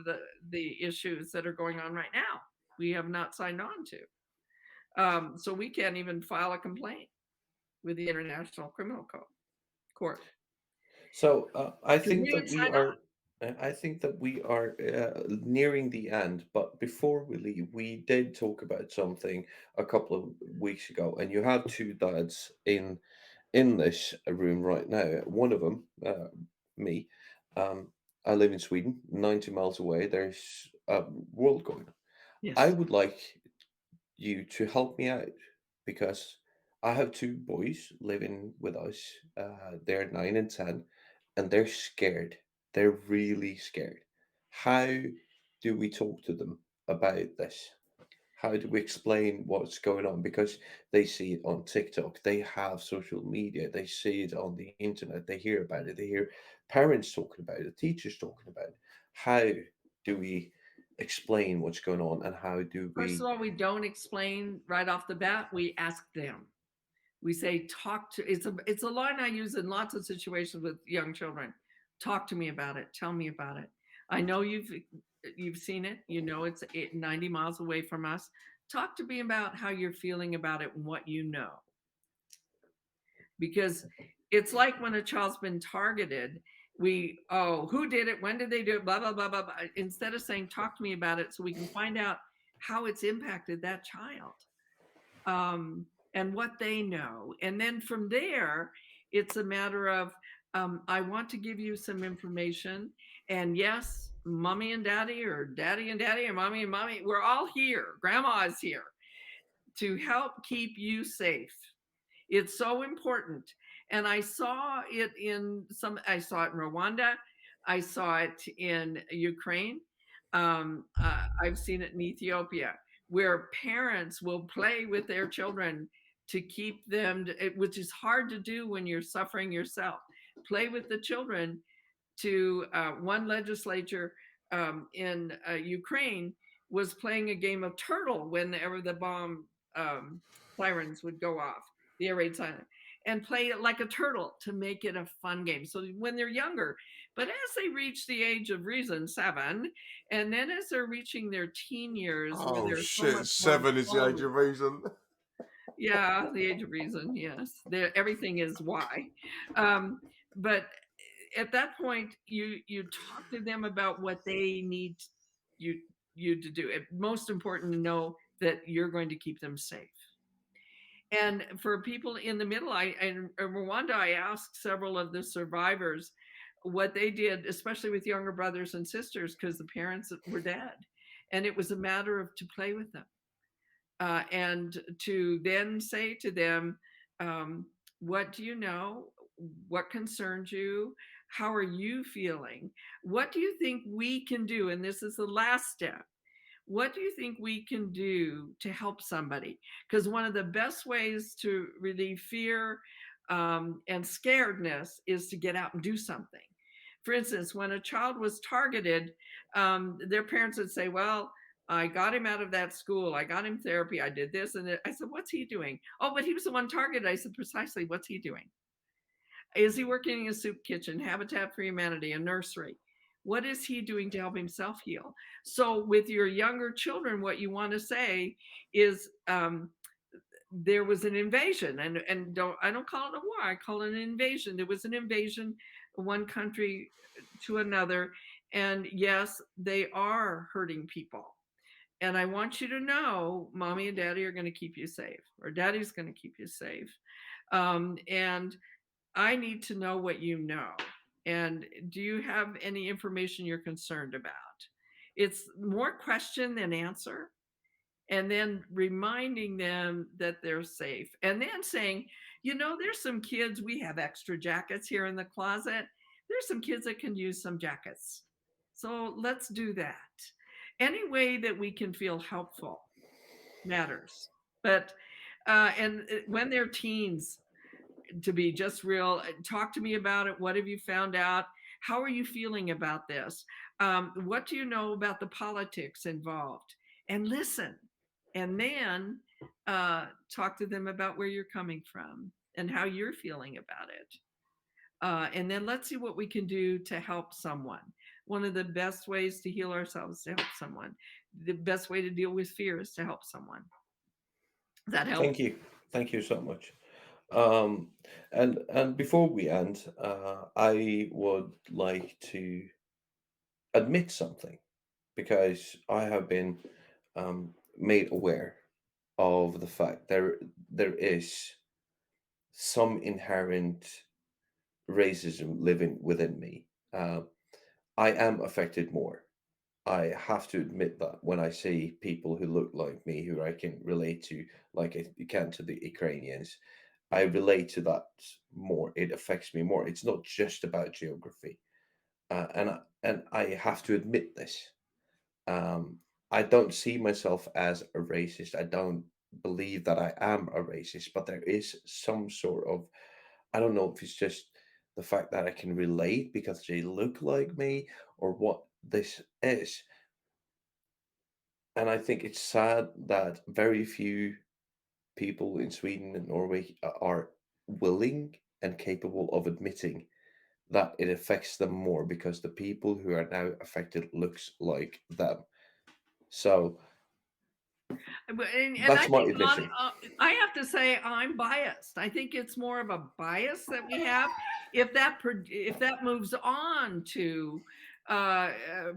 the issues that are going on right now. We have not signed on to, so we can't even file a complaint with the International Criminal Court So I because think we that haven't we signed on. are. I think that we are nearing the end. But before we leave, we did talk about something a couple of weeks ago, and you have two dads in this room right now. One of them, me. Um, I live in Sweden, 90 miles away. There's a world going on. I Yes. would like you to help me out because I have two boys living with us. They're 9 and 10, and they're scared. They're really scared. How do we talk to them about this? How do we explain what's going on? Because they see it on TikTok, they have social media, they see it on the internet, they hear about it, they hear parents talking about it, teachers talking about it. How do we explain what's going on, and how do First of we? all, we don't explain right off the bat. We ask them. We say, talk to, it's a line I use in lots of situations with young children. Talk to me about it. Tell me about it. I know you've seen it. You know it's 90 miles away from us. Talk to me about how you're feeling about it and what you know. Because it's like when a child's been targeted, who did it? When did they do it? Blah, blah, blah, blah, blah. Instead of saying, talk to me about it so we can find out how it's impacted that child. And what they know. And then from there, it's a matter of, I want to give you some information. And yes, mommy and daddy, or daddy and daddy, or mommy and mommy, we're all here. Grandma is here to help keep you safe. It's so important. And I saw it I saw it in Rwanda. I saw it in Ukraine. I've seen it in Ethiopia, where parents will play with their children to keep them, which is hard to do when you're suffering yourself. Play with the children to one legislature in Ukraine was playing a game of turtle whenever the bomb sirens would go off, the air raid siren, and play it like a turtle to make it a fun game. So when they're younger, but as they reach the age of reason, 7, and then as they're reaching their teen years where Oh they're so shit! much more 7 is the age exposed. of reason. Yeah, the age of reason, yes. Everything is why. Um, but at that point, you talk to them about what they need you you to do. Most important to know that you're going to keep them safe. And for people in the middle, in Rwanda, I asked several of the survivors what they did, especially with younger brothers and sisters, because the parents were dead. And it was a matter of to play with them and to then say to them, what do you know? What concerns you? How are you feeling? What do you think we can do? And this is the last step. What do you think we can do to help somebody? Because one of the best ways to relieve fear and scaredness is to get out and do something. For instance, when a child was targeted, their parents would say, well, I got him out of that school. I got him therapy. I did this. And I said, what's he doing? Oh, but he was the one targeted. I said, precisely, what's he doing? Is he working in a soup kitchen, Habitat for Humanity, a nursery? What is he doing to help himself heal? So with your younger children, what you want to say is there was an invasion, and I don't call it a war. I call it an invasion. There was an invasion, one country to another, and yes, they are hurting people. And I want you to know mommy and daddy are going to keep you safe, or daddy's going to keep you safe. And I need to know what you know. And do you have any information you're concerned about? It's more question than answer. And then reminding them that they're safe. And then saying, there's some kids, we have extra jackets here in the closet. There's some kids that can use some jackets. So let's do that. Any way that we can feel helpful matters. But, and when they're teens, to be just real, talk to me about it. What have you found out? How are you feeling about this? What do you know about the politics involved? And listen, and then talk to them about where you're coming from and how you're feeling about it. And then let's see what we can do to help someone. One of the best ways to heal ourselves is to help someone. The best way to deal with fear is to help someone. Does that help? Thank you so much. Um, and before we end, I would like to admit something because I have been made aware of the fact there is some inherent racism living within me. I am affected more. I have to admit that when I see people who look like me, who I can relate to, like I can to the Ukrainians, I relate to that more. It affects me more. It's not just about geography, and I have to admit this. Um, I don't see myself as a racist. I don't believe that I am a racist, but there is some sort of, I don't know if it's just the fact that I can relate because they look like me or what this is. And I think it's sad that very few people in Sweden and Norway are willing and capable of admitting that it affects them more because the people who are now affected looks like them. So And I that's my think admission. I have to say I'm biased. I think it's more of a bias that we have. If that moves on to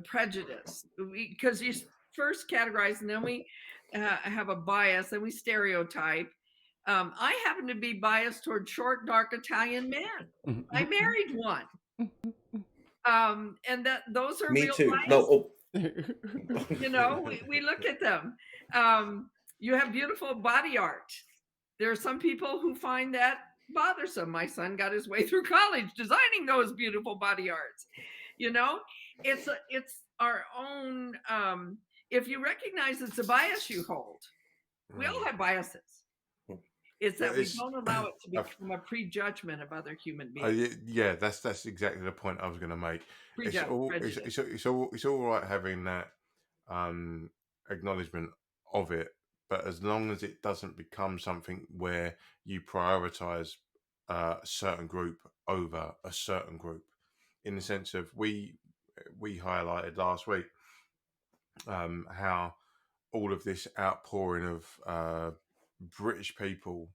prejudice, because you first categorize and then we have a bias, then we stereotype. I happen to be biased toward short, dark Italian men. I married one, and those are Me real too. biases. No, We look at them. You have beautiful body art. There are some people who find that bothersome. My son got his way through college designing those beautiful body arts. you know it's our own. If you recognize it's a bias you hold, we all have biases. It's But that we it's don't allow it to I've- become a prejudgment of other human beings. yeah, that's exactly the point I was going to make. Prejudice. It's all right having that um, acknowledgement of it, but as long as it doesn't become something where you prioritize a certain group over a certain group, in the sense of we highlighted last week how all of this outpouring of British people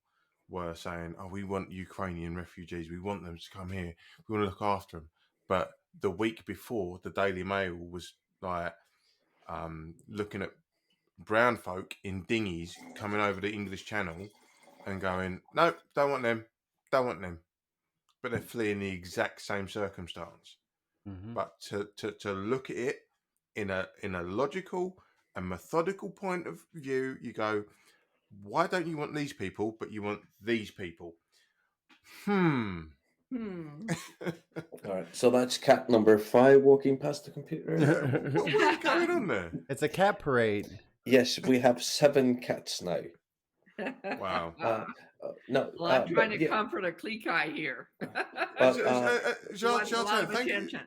were saying, "Oh, we want Ukrainian refugees. We want them to come here. We want to look after them." But the week before, the Daily Mail was like looking at brown folk in dinghies coming over the English Channel and going, "No, don't want them. Don't want them." But they're fleeing the exact same circumstance. Mhm. But to look at it in a logical and methodical point of view, you go, why don't you want these people, but you want these people? Hmm. all right. So that's cat number 5 walking past the computer. What is going on there? It's a cat parade. Yes, we have 7 cats now. Wow. No, Well, I'm trying but to yeah, comfort a Klekai here. but He wants a lot of attention.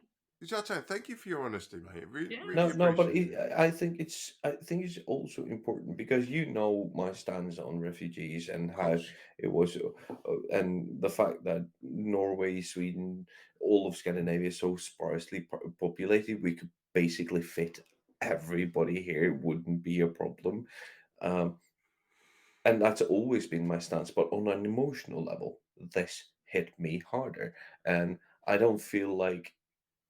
Jartan, thank you for your honesty, mate. Yeah. Really no, but appreciate it. I think it's also important because you know my stance on refugees and Of how course. it was, and the fact that Norway, Sweden, all of Scandinavia is so sparsely populated, we could basically fit everybody here. It wouldn't be a problem, um, and that's always been my stance. But on an emotional level, this hit me harder, and I don't feel like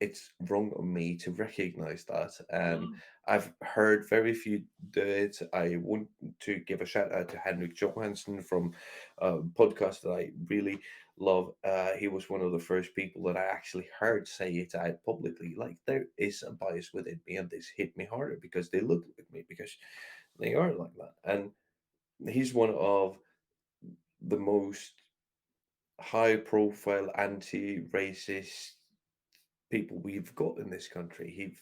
it's wrong on me to recognize that. And Mm. I've heard very few do it. I want to give a shout out to Henrik Johansson from a podcast that I really love. He was one of the first people that I actually heard say it out publicly. Like, there is a bias within me, and this hit me harder because they look like me, because they are like that. And he's one of the most high profile anti-racist people we've got in this country. He's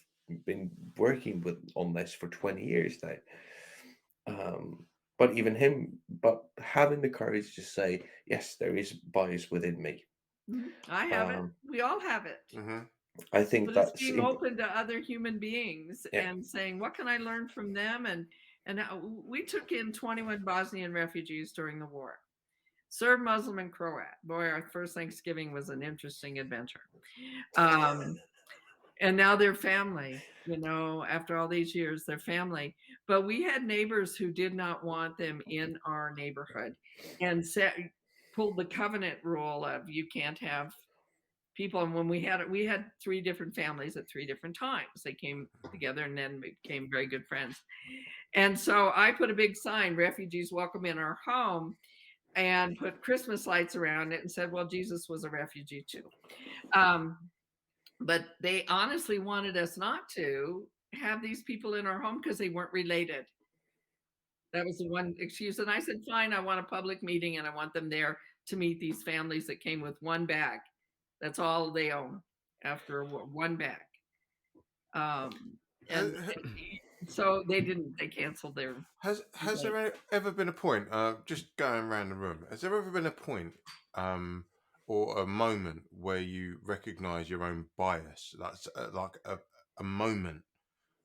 been working with on this for 20 years now. But even him, but having the courage to say, yes, there is bias within me. I have it. Um, We all have it. Mm-hmm. I think But it's that's being open to other human beings yeah. and saying, what can I learn from them? And we took in 21 Bosnian refugees during the war. Serb, Muslim, and Croat. Boy, our first Thanksgiving was an interesting adventure. And now they're family, after all these years, they're family. But we had neighbors who did not want them in our neighborhood and pulled the covenant rule of you can't have people. And when we had 3 different families at 3 different times. They came together and then became very good friends. And so I put a big sign, refugees welcome in our home, and put Christmas lights around it and said, well, Jesus was a refugee too. But they honestly wanted us not to have these people in our home because they weren't related. That was the one excuse. And I said, fine, I want a public meeting and I want them there to meet these families that came with one bag. That's all they own after one bag. And so they canceled their. Has there ever been a point, just going around the room, has there ever been a point or a moment where you recognise your own bias? That's like a moment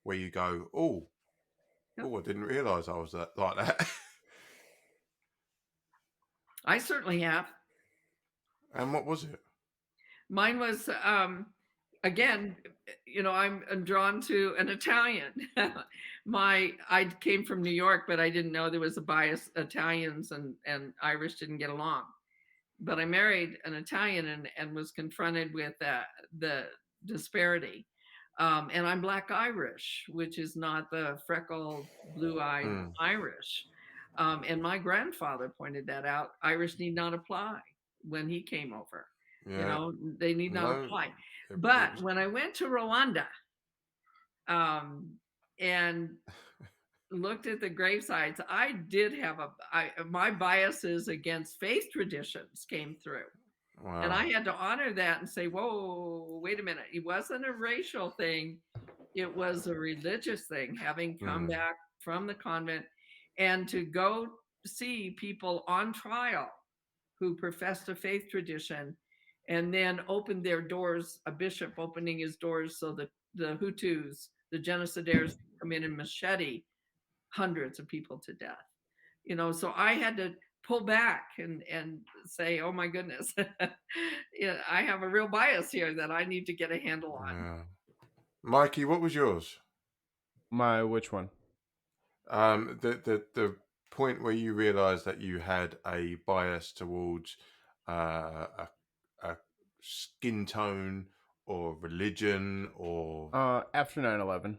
where you go, oh, I didn't realise I was like that. I certainly have. And what was it? Mine was, again, I'm drawn to an Italian. I came from New York, but I didn't know there was a bias. Italians and Irish didn't get along. But I married an Italian and was confronted with the disparity. And I'm Black Irish, which is not the freckled, blue-eyed Irish. And my grandfather pointed that out. Irish need not apply when he came over. Yeah. They need not apply. But when I went to Rwanda and looked at the gravesites, I did have my biases against faith traditions came through. Wow. And I had to honor that and say, whoa, wait a minute. It wasn't a racial thing. It was a religious thing, having come back from the convent and to go see people on trial who professed a faith tradition and then opened their doors, a bishop opening his doors so that the Hutus, the genocidaires, come in and machete hundreds of people to death. So I had to pull back and say, oh my goodness, I have a real bias here that I need to get a handle on. Yeah. Mikey, what was yours? My which one? The point where you realised that you had a bias towards a skin tone or religion or After 9/11.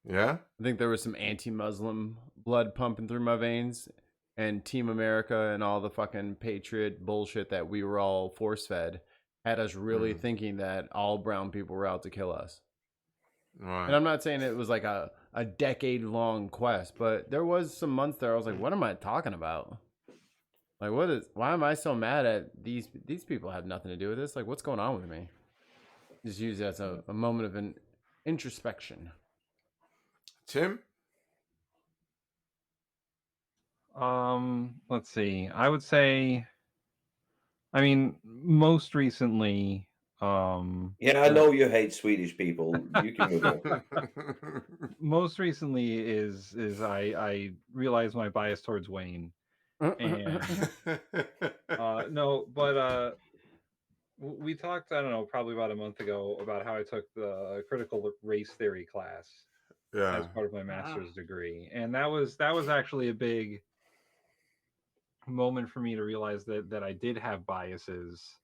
Yeah? I think there was some anti-Muslim blood pumping through my veins, and Team America and all the fucking patriot bullshit that we were all force-fed had us really thinking that all brown people were out to kill us. Right. And I'm not saying it was like a decade-long quest, but there was some months there I was like, what am I talking about? Like, why am I so mad at these people have nothing to do with this? Like, what's going on with me? Just use it as a moment of an introspection. Tim? Let's see. I would say, I mean, most recently, Yeah, I know you hate Swedish people. You can move on. most recently is I realized my bias towards Wayne, and no, but we talked, I don't know, probably about a month ago about how I took the critical race theory class as part of my master's degree, and that was actually a big moment for me to realize that I did have biases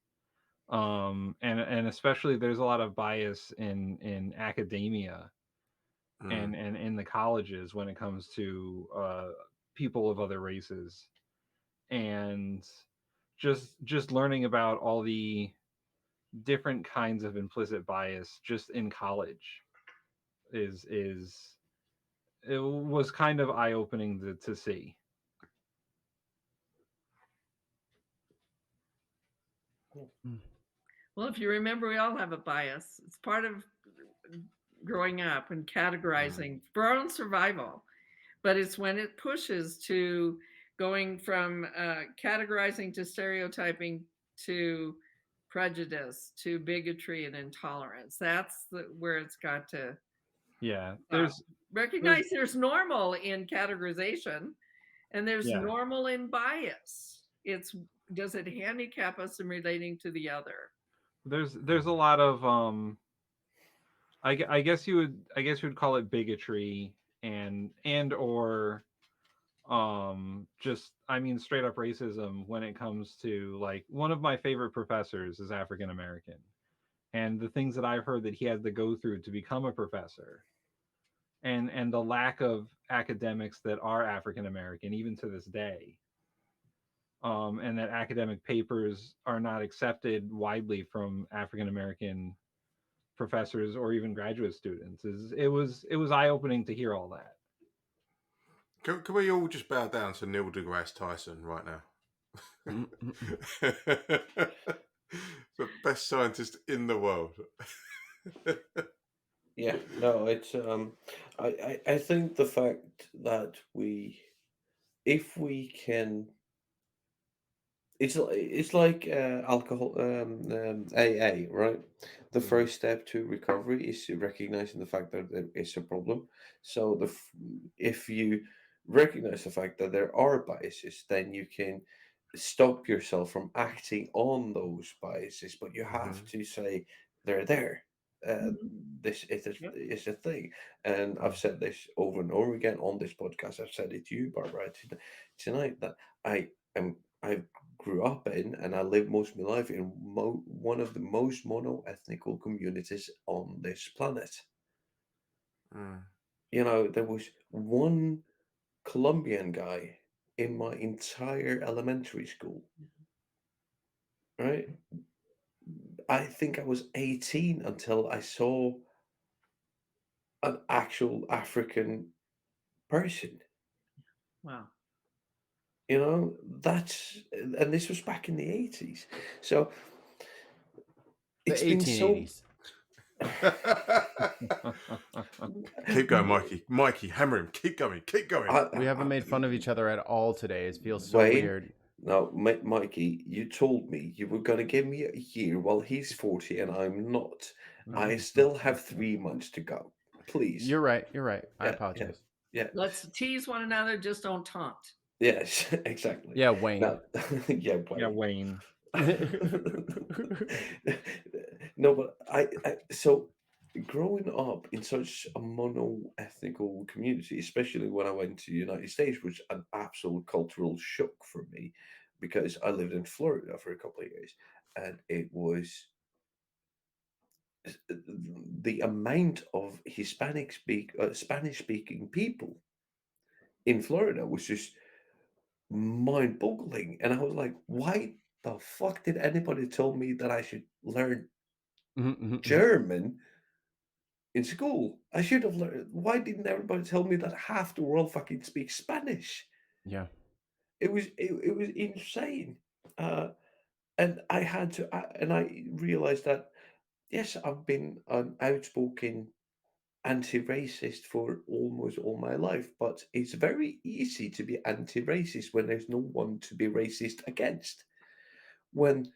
And especially there's a lot of bias in academia Mm. and in the colleges when it comes to people of other races, and just learning about all the different kinds of implicit bias just in college is it was kind of eye opening to see. Well, if you remember, we all have a bias. It's part of growing up and categorizing for our own survival. But it's when it pushes to going from categorizing to stereotyping to prejudice to bigotry and intolerance. That's where it's got to Yeah, recognize there's normal in categorization and there's Yeah. normal in bias. It's does it handicap us in relating to the other? there's a lot of I guess you would call it bigotry and or just I mean straight up racism when it comes to, like, one of my favorite professors is African American, and the things that I've heard that he had to go through to become a professor, and the lack of academics that are African American even to this day, and that academic papers are not accepted widely from African American professors or even graduate students. It was eye opening to hear all that. Can we all just bow down to Neil deGrasse Tyson right now? The best scientist in the world. Yeah, no, it's I think the fact that if we can, it's like alcohol, AA, right? The first step to recovery is to recognizing the fact that there is a problem. So if you recognize the fact that there are biases, then you can stop yourself from acting on those biases. But you have to say they're there. This is a thing, and I've said this over and over again on this podcast. I've said it to you, Barbara, tonight, that I am I grew up in and I lived most of my life in one of the most mono-ethnical communities on this planet. You know, there was one Colombian guy in my entire elementary school, right? I think I was 18 until I saw an actual African person. Wow. You know, and this was back in the 80s. So The it's been so 1880s. Keep going, Mikey. Mikey, hammer him. Keep going. Keep going. We haven't made fun of each other at all today. It feels so Wayne, weird. no, Mikey, you told me you were going to give me a year while he's 40 and I'm not. I still have 3 months to go. Please. You're right. You're right. I Yeah, apologize. Yeah. Let's tease one another, just don't taunt. Yes, exactly. Yeah, Wayne. No, yeah, Yeah, Wayne. Wayne. No, but so growing up in such a mono-ethnical community, especially when I went to the United States, was an absolute cultural shock for me because I lived in Florida for a couple of years, and it was the amount of Spanish-speaking people in Florida was just mind-boggling, and I was like, why the fuck did anybody tell me that I should learn German in school? I should have learned. Why didn't everybody tell me that half the world fucking speaks Spanish? Yeah. It was insane, and I had to, and I realized that yes, I've been an outspoken anti-racist for almost all my life, but it's very easy to be anti-racist when there's no one to be racist against. When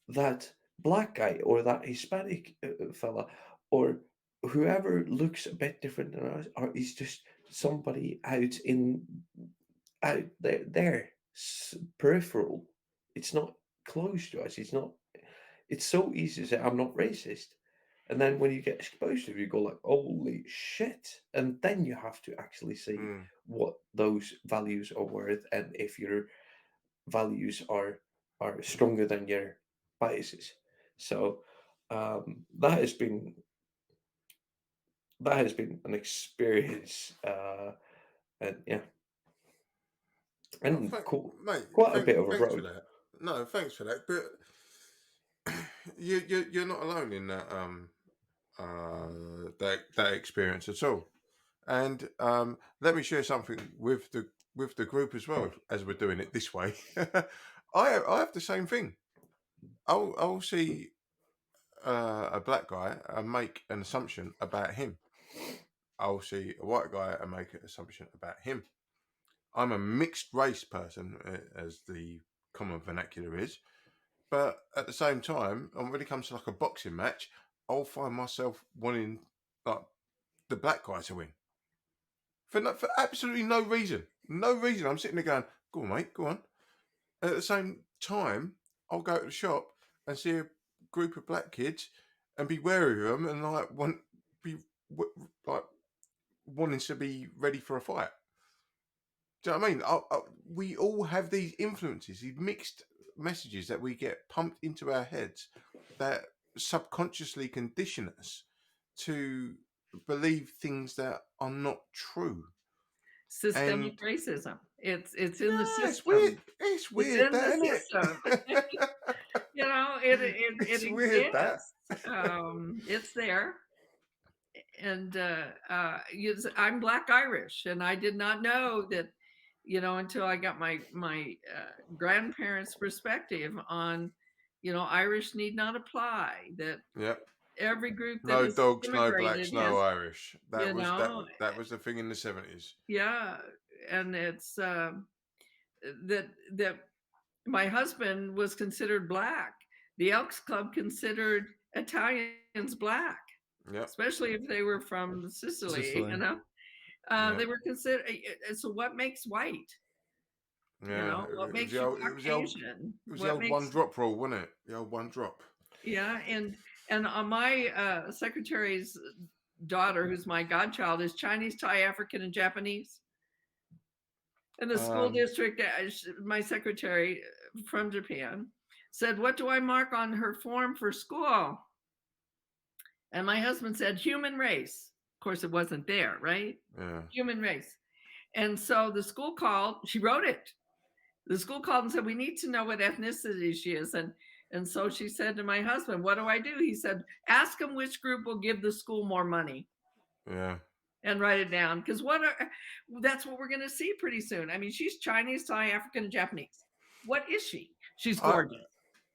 that black guy or that Hispanic fella or whoever looks a bit different than us or is just somebody out there peripheral. It's not close to us. It's not. It's so easy to say I'm not racist, and then when you get exposed to it, you go like, "Holy shit!" And then you have to actually see what those values are worth, and if your values are stronger than your biases. So that has been an experience, and yeah, Oh, and mate, quite a bit of a thanks for road. that. No, thanks for that. But you're not alone in that that experience at all. And let me share something with the group as well, Sure. as we're doing it this way. I have the same thing. I'll see a black guy and make an assumption about him. I'll see a white guy and make an assumption about him. I'm a mixed race person, as the common vernacular is. But at the same time, when it comes to like a boxing match, I'll find myself wanting like the black guy to win for absolutely no reason. No reason. I'm sitting there going, "Go on, mate, go on." And at the same time, I'll go to the shop and see a group of black kids and be wary of them and like be like wanting to be ready for a fight. Do you know what I mean? We all have these influences, these mixed messages that we get pumped into our heads that subconsciously condition us to believe things that are not true. And Systemic racism. It's in the yeah, it's weird. system. It's It's weird, in the that isn't system. it? You know, it It's weird that. exists. It's there. And I'm Black Irish, and I did not know that, until I got my grandparents' perspective on, Irish need not apply. That Yep. every group that No has dogs, no immigrated blacks, no has, Irish. That you was know, that was the thing in the 70s. yeah, and it's that my husband was considered Black. The Elks Club considered Italians Black, Yep. especially if they were from Sicily. Sicily. They were considered. So what makes white? Yeah. What It was makes the you old Caucasian? it was the What old one makes drop rule, wasn't it? The old one drop. Yeah, and on my secretary's daughter, who's my godchild, is Chinese, Thai, African, and Japanese. And the school district, my secretary from Japan, said, "What do I mark on her form for school?" And my husband said, "Human race." Of course, it wasn't there, right? Yeah. Human race. And so the school called. She wrote it. The school called and said, "We need to know what ethnicity she is." And so she said to my husband, "What do I do?" He said, "Ask them which group will give the school more money." Yeah. And write it down, because that's what we're going to see pretty soon. I mean, she's Chinese, Thai, African, and Japanese. What is she? She's I gorgeous.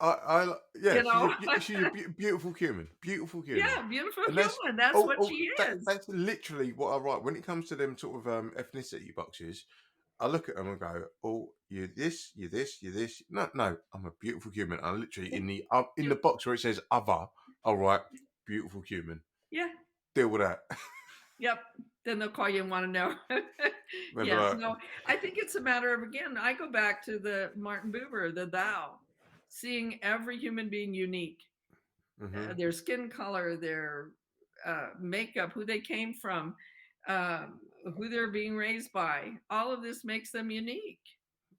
yeah, You know? she's a beautiful human. Beautiful human. Yeah, beautiful And that's human. That's what she is. that's literally what I write when it comes to them sort of ethnicity boxes. I look at them and go, "Oh, you're this, you're this, you're this." No, no, I'm a beautiful human. I'm literally in the box where it says "other." All right, beautiful human. Yeah. Deal with that. Yep. Then they'll call you and want to know. They'll be Yes. like, No, I think it's a matter of, again, I go back to the Martin Buber, the thou, seeing every human being unique. mhm, Their skin color, their makeup, who they came from, who they're being raised by. All of this makes them unique.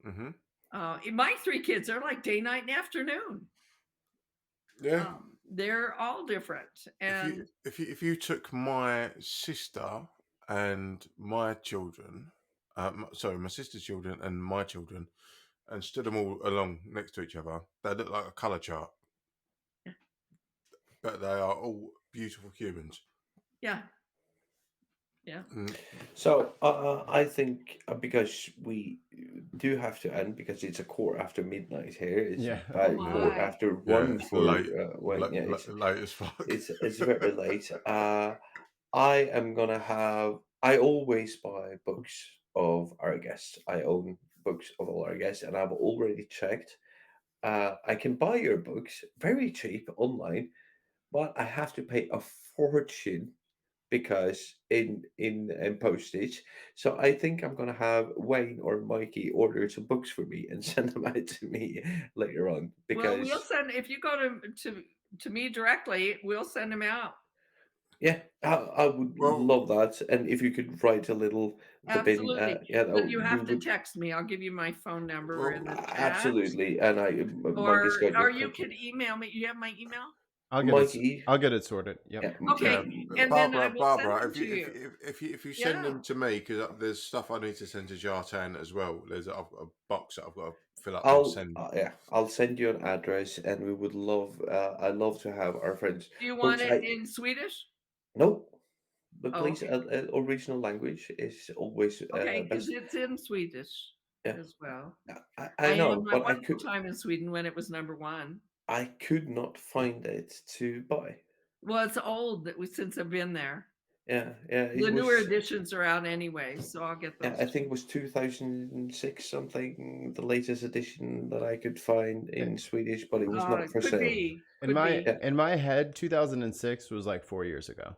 mhm. My three kids are like day, night, and afternoon. Yeah. They're all different. And If you took my sister and my children, sorry, my sister's children and my children, and stood them all along next to each other, they look like a color chart. But they are all beautiful humans. yeah. Yeah. Mm, So I think because we do have to end because it's a quarter after midnight here. It's Yeah. about Oh quarter my. after yeah, one it's for late, when yeah late as fuck. it's very late. I am gonna have. I always buy books of our guests. I own books of all our guests, and I've already checked. I can buy your books very cheap online, but I have to pay a fortune because in postage. So I think I'm gonna have Wayne or Mikey order some books for me and send them out to me later on Well, we'll because send, if you go to me directly, we'll send them out. Yeah, I would Well, love that. And if you could write a little the bin, Absolutely. yeah, But you we have to would text me. I'll give you my phone number in well, the chat. absolutely. And Mikey's got Or your you contact. could email me. You have my email? Mikey, I'll get it sorted. Yep. yeah, yeah, Okay. And then I will send Barbara, them to you. if you send Yeah. them to me, because there's stuff I need to send to Jartan as well. I've got a box that I've got to fill up and send. Yeah, I'll send you an address, and we would love. I love to have our friends. Do you want Folks, it in Swedish? no, but Oh, please, okay. original language is always Okay, because best. it's in Swedish Yeah, as well. I I had know, my but wonderful time in Sweden when it was number one. I could not find it to buy. Well, it's old that we since I've been there. Yeah, yeah, The it newer was. editions are out anyway, so I'll get Yeah, those I to think you. it was 2006 something, the latest edition that I could find in Swedish, but it was not for Could sale. be. In Could my be. Yeah, in my head, 2006 was like 4 years ago.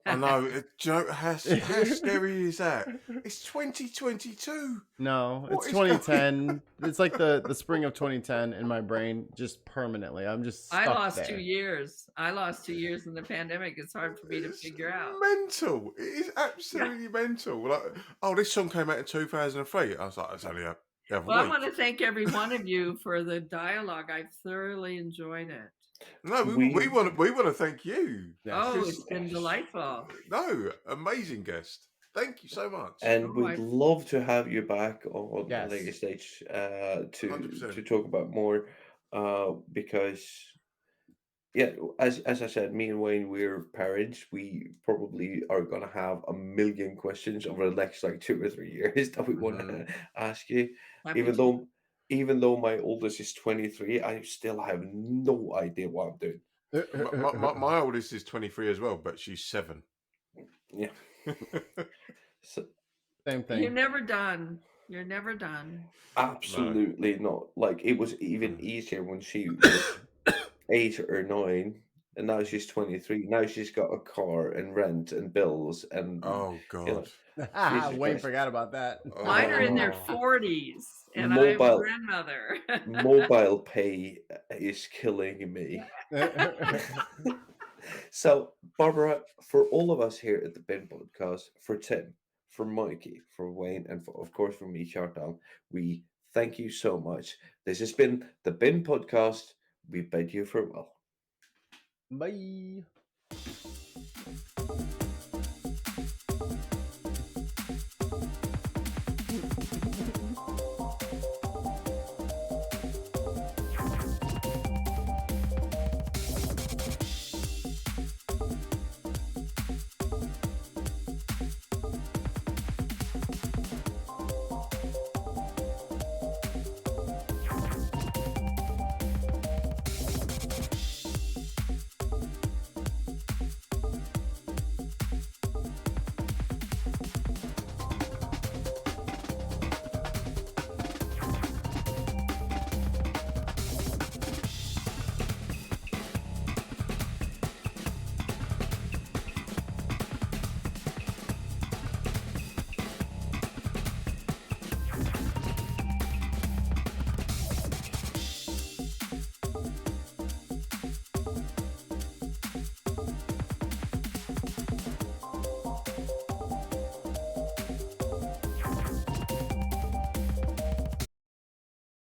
I know. Do you know how scary is that? It's 2022. No, What it's is going? 2010. It's like the spring of 2010 in my brain, just permanently. I'm just I stuck lost 2 there. years. I lost 2 years in the pandemic. It's hard for me to It's figure out. mental. It is Yeah. absolutely mental. Like, oh, this song came out in 2003. I was like, it's only the other Well, I week. want to thank every one of you for the dialogue. I've thoroughly enjoyed it. No, we want to thank you. Yes. Oh, 'Cause- it's been delightful. no, amazing guest. Thank you so much. and Oh, we'd love to have you back on the Yes. later stage to 100%. talk about more, because yeah, as I said, me and Wayne, we're parents. We probably are gonna have a million questions over the next like 2 or 3 years that we want Mhm. to ask you. Happy Even to. though, even though my oldest is 23, I still have no idea what I'm doing. My oldest is 23 as well, but she's 7. Yeah. So, Same You're thing. never done. You're never done. absolutely not. Like it was even Mm. easier when she was 8 or 9, and now she's 23. Now she's got a car and rent and bills, and Oh you God. know, Jesus Wayne Christ. forgot about that. Mine are in their Oh. 40s, and I'm a Mobile grandmother. mobile pay is killing me. So, Barbara, for all of us here at the Bin Podcast, for Tim, for Mikey, for Wayne, and for, of course for me, Chartal, we thank you so much. This has been the Bin Podcast. We bid you farewell. Bye.